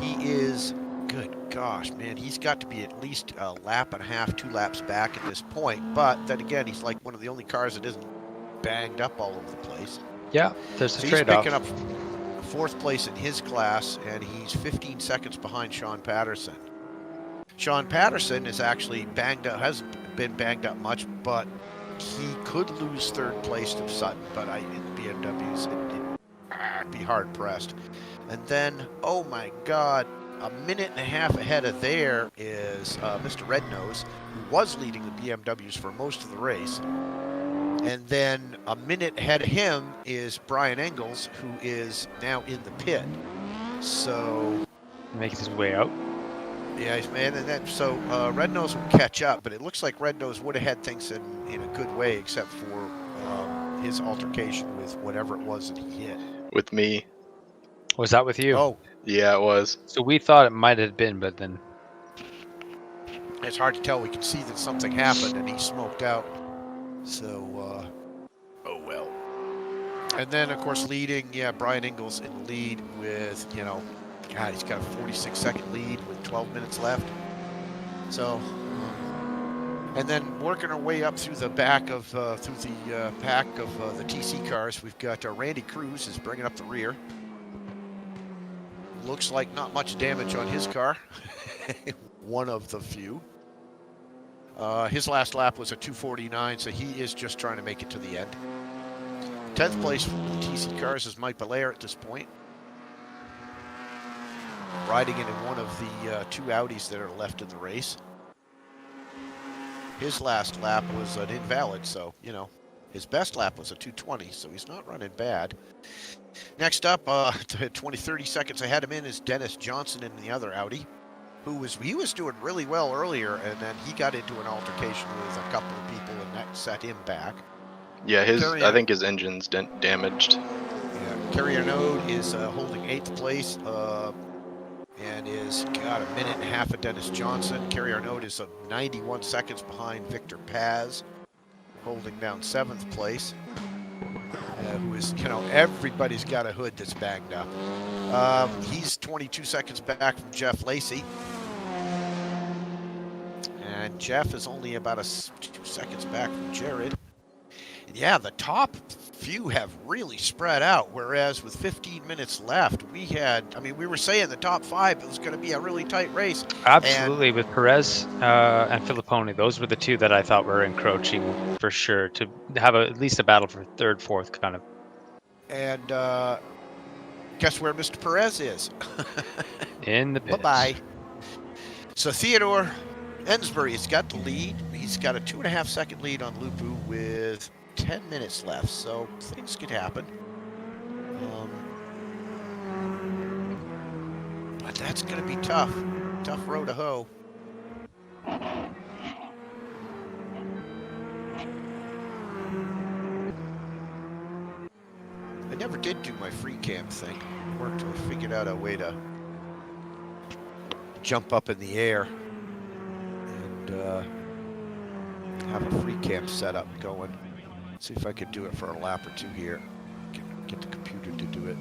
He is, good gosh, man, he's got to be at least a lap and a half, 2 laps back at this point. But then again, he's like one of the only cars that isn't banged up all over the place. Yeah, there's So a he's trade-off. picking up 4th place in his class, and he's 15 seconds behind Sean Patterson. Sean Patterson is actually banged up, hasn't been banged up much, but he could lose 3rd place to Sutton, but in BMWs, it'd be hard-pressed. And then, oh my God, a minute and a half ahead of there is Mr. Red Nose, who was leading the BMWs for most of the race. And then a minute ahead of him is Brian Engels, who is now in the pit. So Making his way out. Yeah, man, and then so Red Nose will catch up, but it looks like Red Nose would have had things in a good way, except for his altercation with whatever it was that he hit. With me. Was that with you? Oh, Yeah, it was. So we thought it might have been, but then it's hard to tell. We can see that something happened, and he smoked out. So, oh well. And then, of course, leading, yeah, Brian Ingles in the lead with, God, he's got a 46-second lead with 12 minutes left. So, and then working our way up through the back of, through the pack of the TC cars, we've got Randy Cruz is bringing up the rear. Looks like not much damage on his car. One of the few. His last lap was a 2:49, so he is just trying to make it to the end. 10th place for the TC cars is Mike Belair at this point. Riding in one of the two Audis that are left in the race. His last lap was an invalid, so, his best lap was a 2:20, so he's not running bad. Next up, 30 seconds ahead of him is Dennis Johnson in the other Audi, he was doing really well earlier, and then he got into an altercation with a couple of people, and that set him back. Yeah, I think his engine's damaged. Yeah, Kerry Arnaud is holding 8th place, and is got a minute and a half of Dennis Johnson. Kerry Arnaud is 91 seconds behind Victor Paz, holding down 7th place. Who is, everybody's got a hood that's banged up. He's 22 seconds back from Jeff Lacey. And Jeff is only about 2 seconds back from Jared. And yeah, the top few have really spread out, whereas with 15 minutes left, we were saying the top 5, it was going to be a really tight race. absolutely, with Perez and Filipponi, those were the two that I thought were encroaching for sure to have at least a battle for 3rd, 4th kind of. And guess where Mr. Perez is? In the pits. Bye-bye. So Theodore Ensbury has got the lead. He's got a 2.5-second lead on Lupu with 10 minutes left, so things could happen. But that's going to be tough. Tough row to hoe. I never did do my free cam thing. Worked till I figured out a way to jump up in the air and have a free cam setup going. See if I could do it for a lap or two here. Get the computer to do it.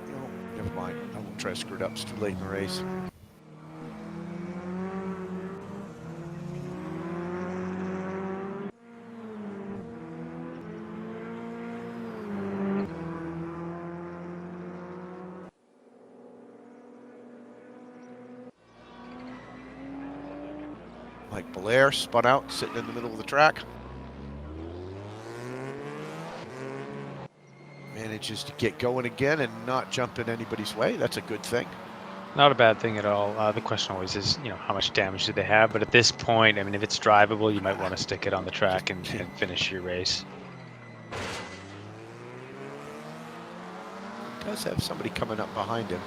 No, never mind. I won't try to screw it up. It's too late in the race. Mike Belair spun out, sitting in the middle of the track. Manages to get going again and not jump in anybody's way. That's a good thing. Not a bad thing at all. The question always is, how much damage do they have? But at this point, if it's drivable, you might want to stick it on the track and finish your race. Does have somebody coming up behind him.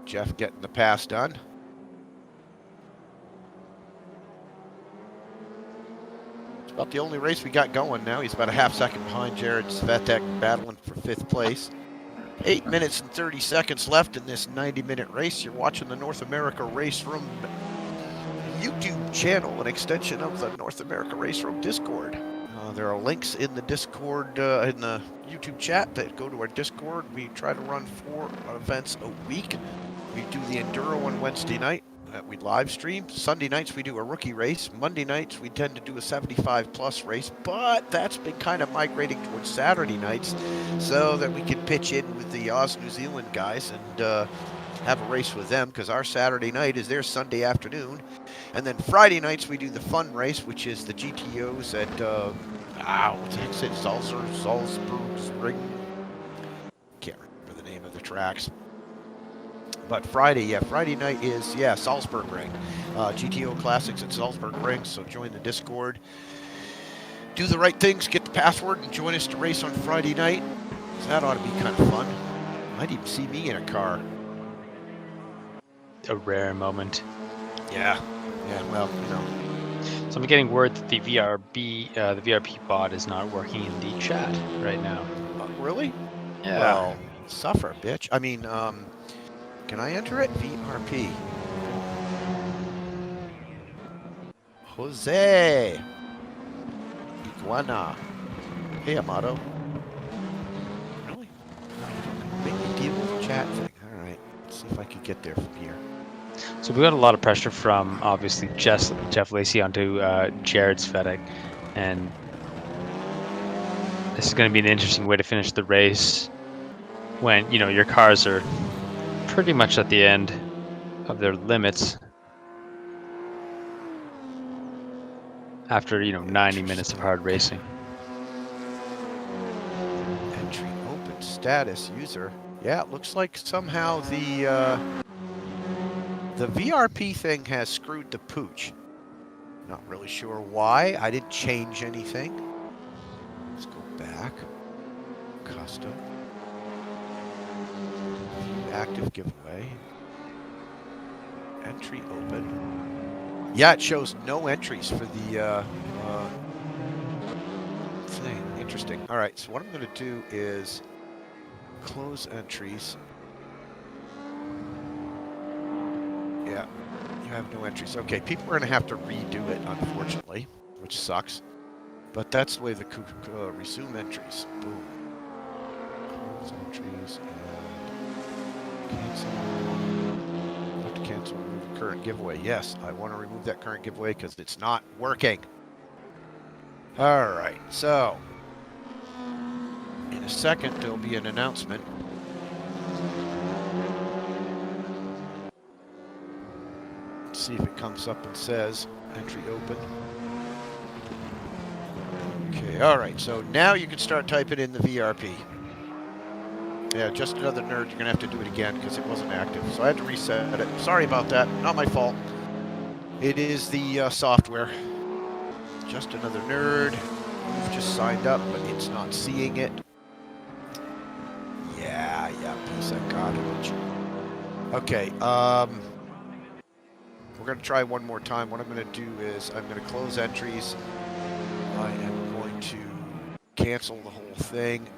Jeff getting the pass done. It's about the only race we got going now. He's about a half-second behind Jared Svetek, battling for 5th place. 8 minutes and 30 seconds left in this 90-minute race. You're watching the North America RaceRoom YouTube channel, an extension of the North America RaceRoom Discord. There are links in the Discord, in the YouTube chat that go to our Discord. We try to run 4 events a week. We do the Enduro on Wednesday night. We live stream. Sunday nights we do a rookie race. Monday nights we tend to do a 75+ race, but that's been kind of migrating towards Saturday nights so that we can pitch in with the New Zealand guys and have a race with them because our Saturday night is their Sunday afternoon. And then Friday nights we do the fun race, which is the GTOs at, what the heck is it? Salzburg. Can't remember the name of the tracks. But Friday night is, Salzburg Ring. GTO Classics at Salzburg Ring, so join the Discord. Do the right things, get the password, and join us to race on Friday night. So that ought to be kind of fun. Might even see me in a car. A rare moment. Yeah. Yeah, well, you know. So I'm getting word that the VRP bot is not working in the chat right now. Really? Yeah. Well, suffer, bitch. I mean, can I enter it? VRP. Jose. Iguana. Hey, Amato. Really? Make me deal with the chat thing. All right. Let's see if I can get there from here. So we got a lot of pressure from obviously Jeff Lacey onto Jared Svedek, and this is going to be an interesting way to finish the race when your cars are pretty much at the end of their limits after 90 minutes of hard racing. Entry open status user. Yeah, it looks like somehow the VRP thing has screwed the pooch. Not really sure why. I didn't change anything. Let's go back. Custom. Active giveaway. Entry open. Yeah, it shows no entries for the thing. Interesting. All right, so what I'm going to do is close entries. Yeah, you have no entries. Okay, people are going to have to redo it, unfortunately, which sucks. But that's the way the resume entries. Boom. Close entries and cancel. I have to cancel remove current giveaway. Yes, I want to remove that current giveaway because it's not working. All right, so in a second there'll be an announcement. Let's see if it comes up and says entry open. Okay, all right, so now you can start typing in the VRP. Yeah, just another nerd. You're going to have to do it again because it wasn't active. So I had to reset it. Sorry about that. Not my fault. It is the software. Just another nerd. You've just signed up, but it's not seeing it. Yeah, piece of garbage. Okay, we're going to try one more time. What I'm going to do is I'm going to close entries. I am going to cancel the whole thing.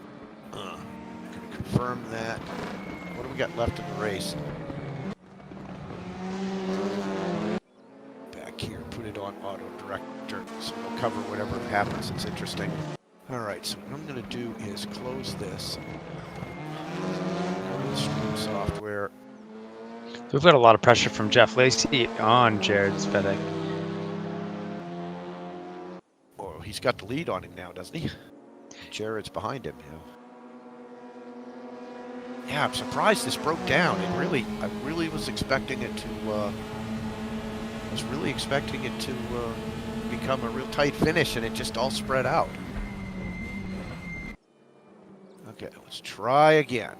I'm going to confirm that. What do we got left in the race? Back here, put it on auto director, so we'll cover whatever happens that's interesting. All right, so what I'm going to do is close this. Stream software. We've got a lot of pressure from Jeff Lacey on Jared Svedek. Oh, he's got the lead on him now, doesn't he? Jared's behind him. Yeah, I'm surprised this broke down. I really was expecting it to. Become a real tight finish, and it just all spread out. Okay, let's try again.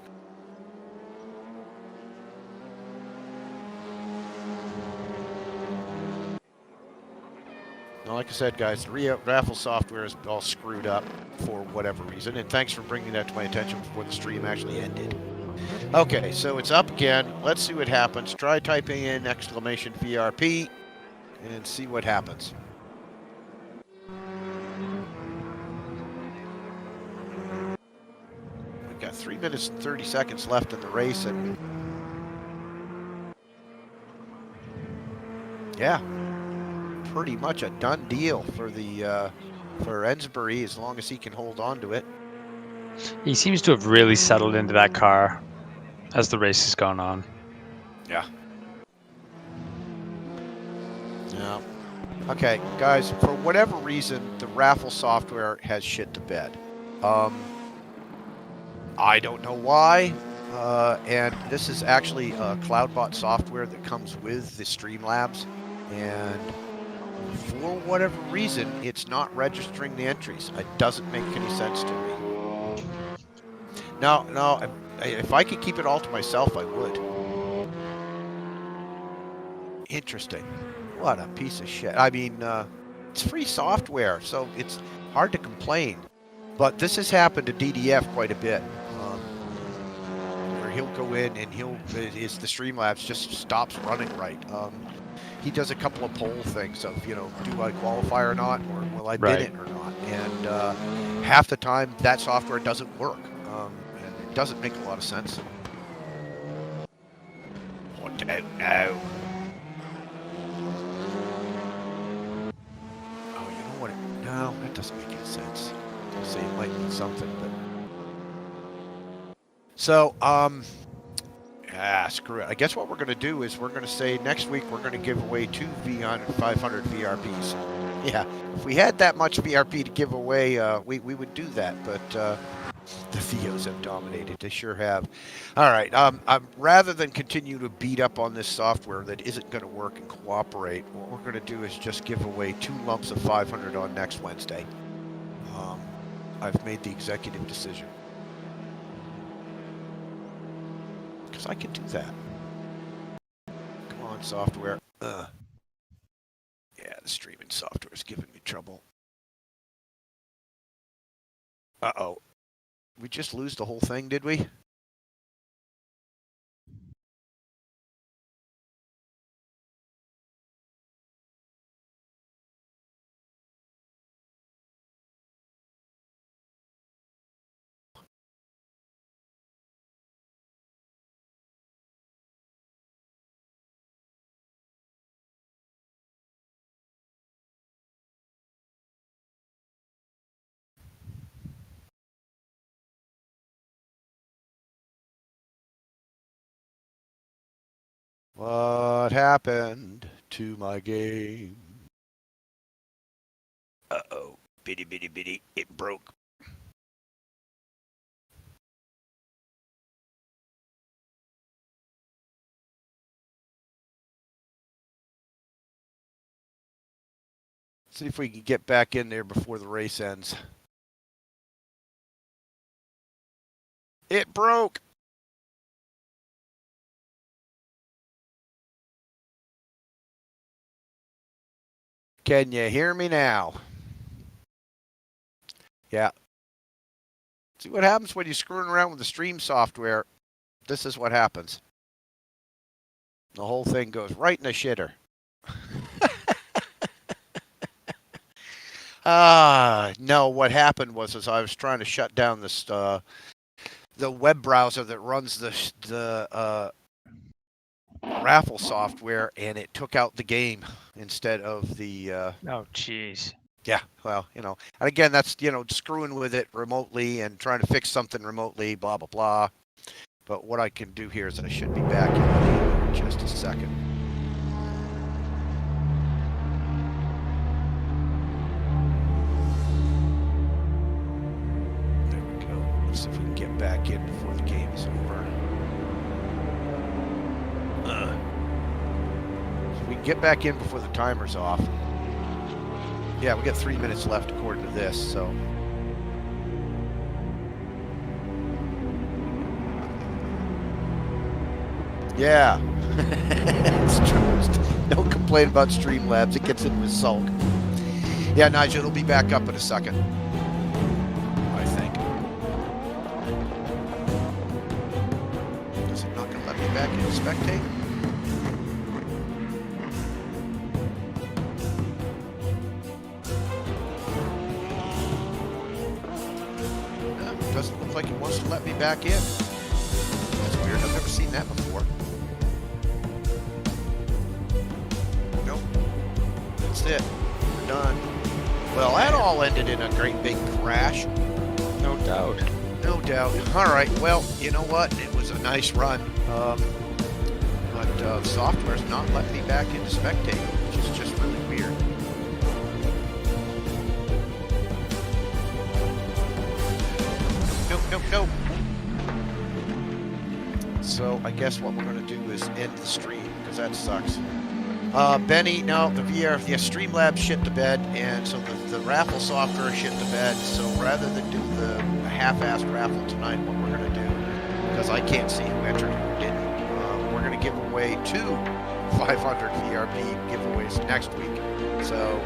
Now, like I said, guys, the raffle software is all screwed up for whatever reason, and thanks for bringing that to my attention before the stream actually ended. Okay, so it's up again. Let's see what happens. Try typing in !VRP and see what happens. We've got 3 minutes and 30 seconds left in the race, and yeah, pretty much a done deal for the for Ensbury as long as he can hold on to it. He seems to have really settled into that car as the race has gone on. Yeah. Yeah. Okay, guys, for whatever reason, the raffle software has shit the bed. I don't know why. and this is actually CloudBot software that comes with the Streamlabs, and for whatever reason, it's not registering the entries. It doesn't make any sense to me. No, if I could keep it all to myself, I would. Interesting. What a piece of shit. I mean, it's free software, so it's hard to complain. But this has happened to DDF quite a bit. Where he'll go in and the Streamlabs just stops running right. He does a couple of poll things of, do I qualify or not, or will I bid it or not? And half the time that software doesn't work. And it doesn't make a lot of sense. What out now? Oh, you know what? No, that doesn't make any sense. I'll say it might mean something, but. So, screw it. I guess what we're going to do is we're going to say next week we're going to give away 2 500 VRPs. Yeah, if we had that much VRP to give away, we would do that, but the Theos have dominated. They sure have. All right, rather than continue to beat up on this software that isn't going to work and cooperate, what we're going to do is just give away 2 lumps of 500 on next Wednesday. I've made the executive decision. I can do that. Come on, software. Yeah, the streaming software is giving me trouble. Uh-oh. We just lose the whole thing, did we? What happened to my game? Uh-oh. Bitty, bitty, bitty. It broke. See if we can get back in there before the race ends. It broke. Can you hear me now? Yeah. See what happens when you're screwing around with the stream software. This is what happens. The whole thing goes right in the shitter. No, what happened was as I was trying to shut down this the web browser that runs the raffle software, and it took out the game instead of the Oh, jeez. Yeah, well, and again, that's, screwing with it remotely and trying to fix something remotely, blah, blah, blah. But what I can do here is I should be back in the game in just a second. There we go. Let's see if we can get back in before the game is over. So we can get back in before the timer's off. Yeah, we got 3 minutes left according to this, so. Yeah. It's true. Don't complain about Streamlabs. It gets into his sulk. Yeah, Nigel, it'll be back up in a second. I think. Is it not going to let me back in spectate? Doesn't look like it wants to let me back in. That's weird. I've never seen that before. Nope. That's it. We're done. Well, that all ended in a great big crash. No doubt. No doubt. All right. Well, you know what? It was a nice run. But the software's not letting me back into spectate, which is just really weird. Nope. so I guess what we're going to do is end the stream because that sucks. Benny, no, the Streamlabs shit the bed, and so the raffle software shit the bed. So rather than do the half-assed raffle tonight, what we're going to do, because I can't see who entered and who didn't, we're going to give away 2 500 VRP giveaways next week. So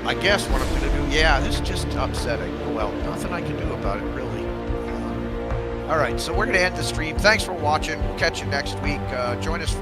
I guess what I'm going to do, yeah, this is just upsetting. Well, nothing I can do about it, really. All right, so we're going to end the stream. Thanks for watching. We'll catch you next week. Join us for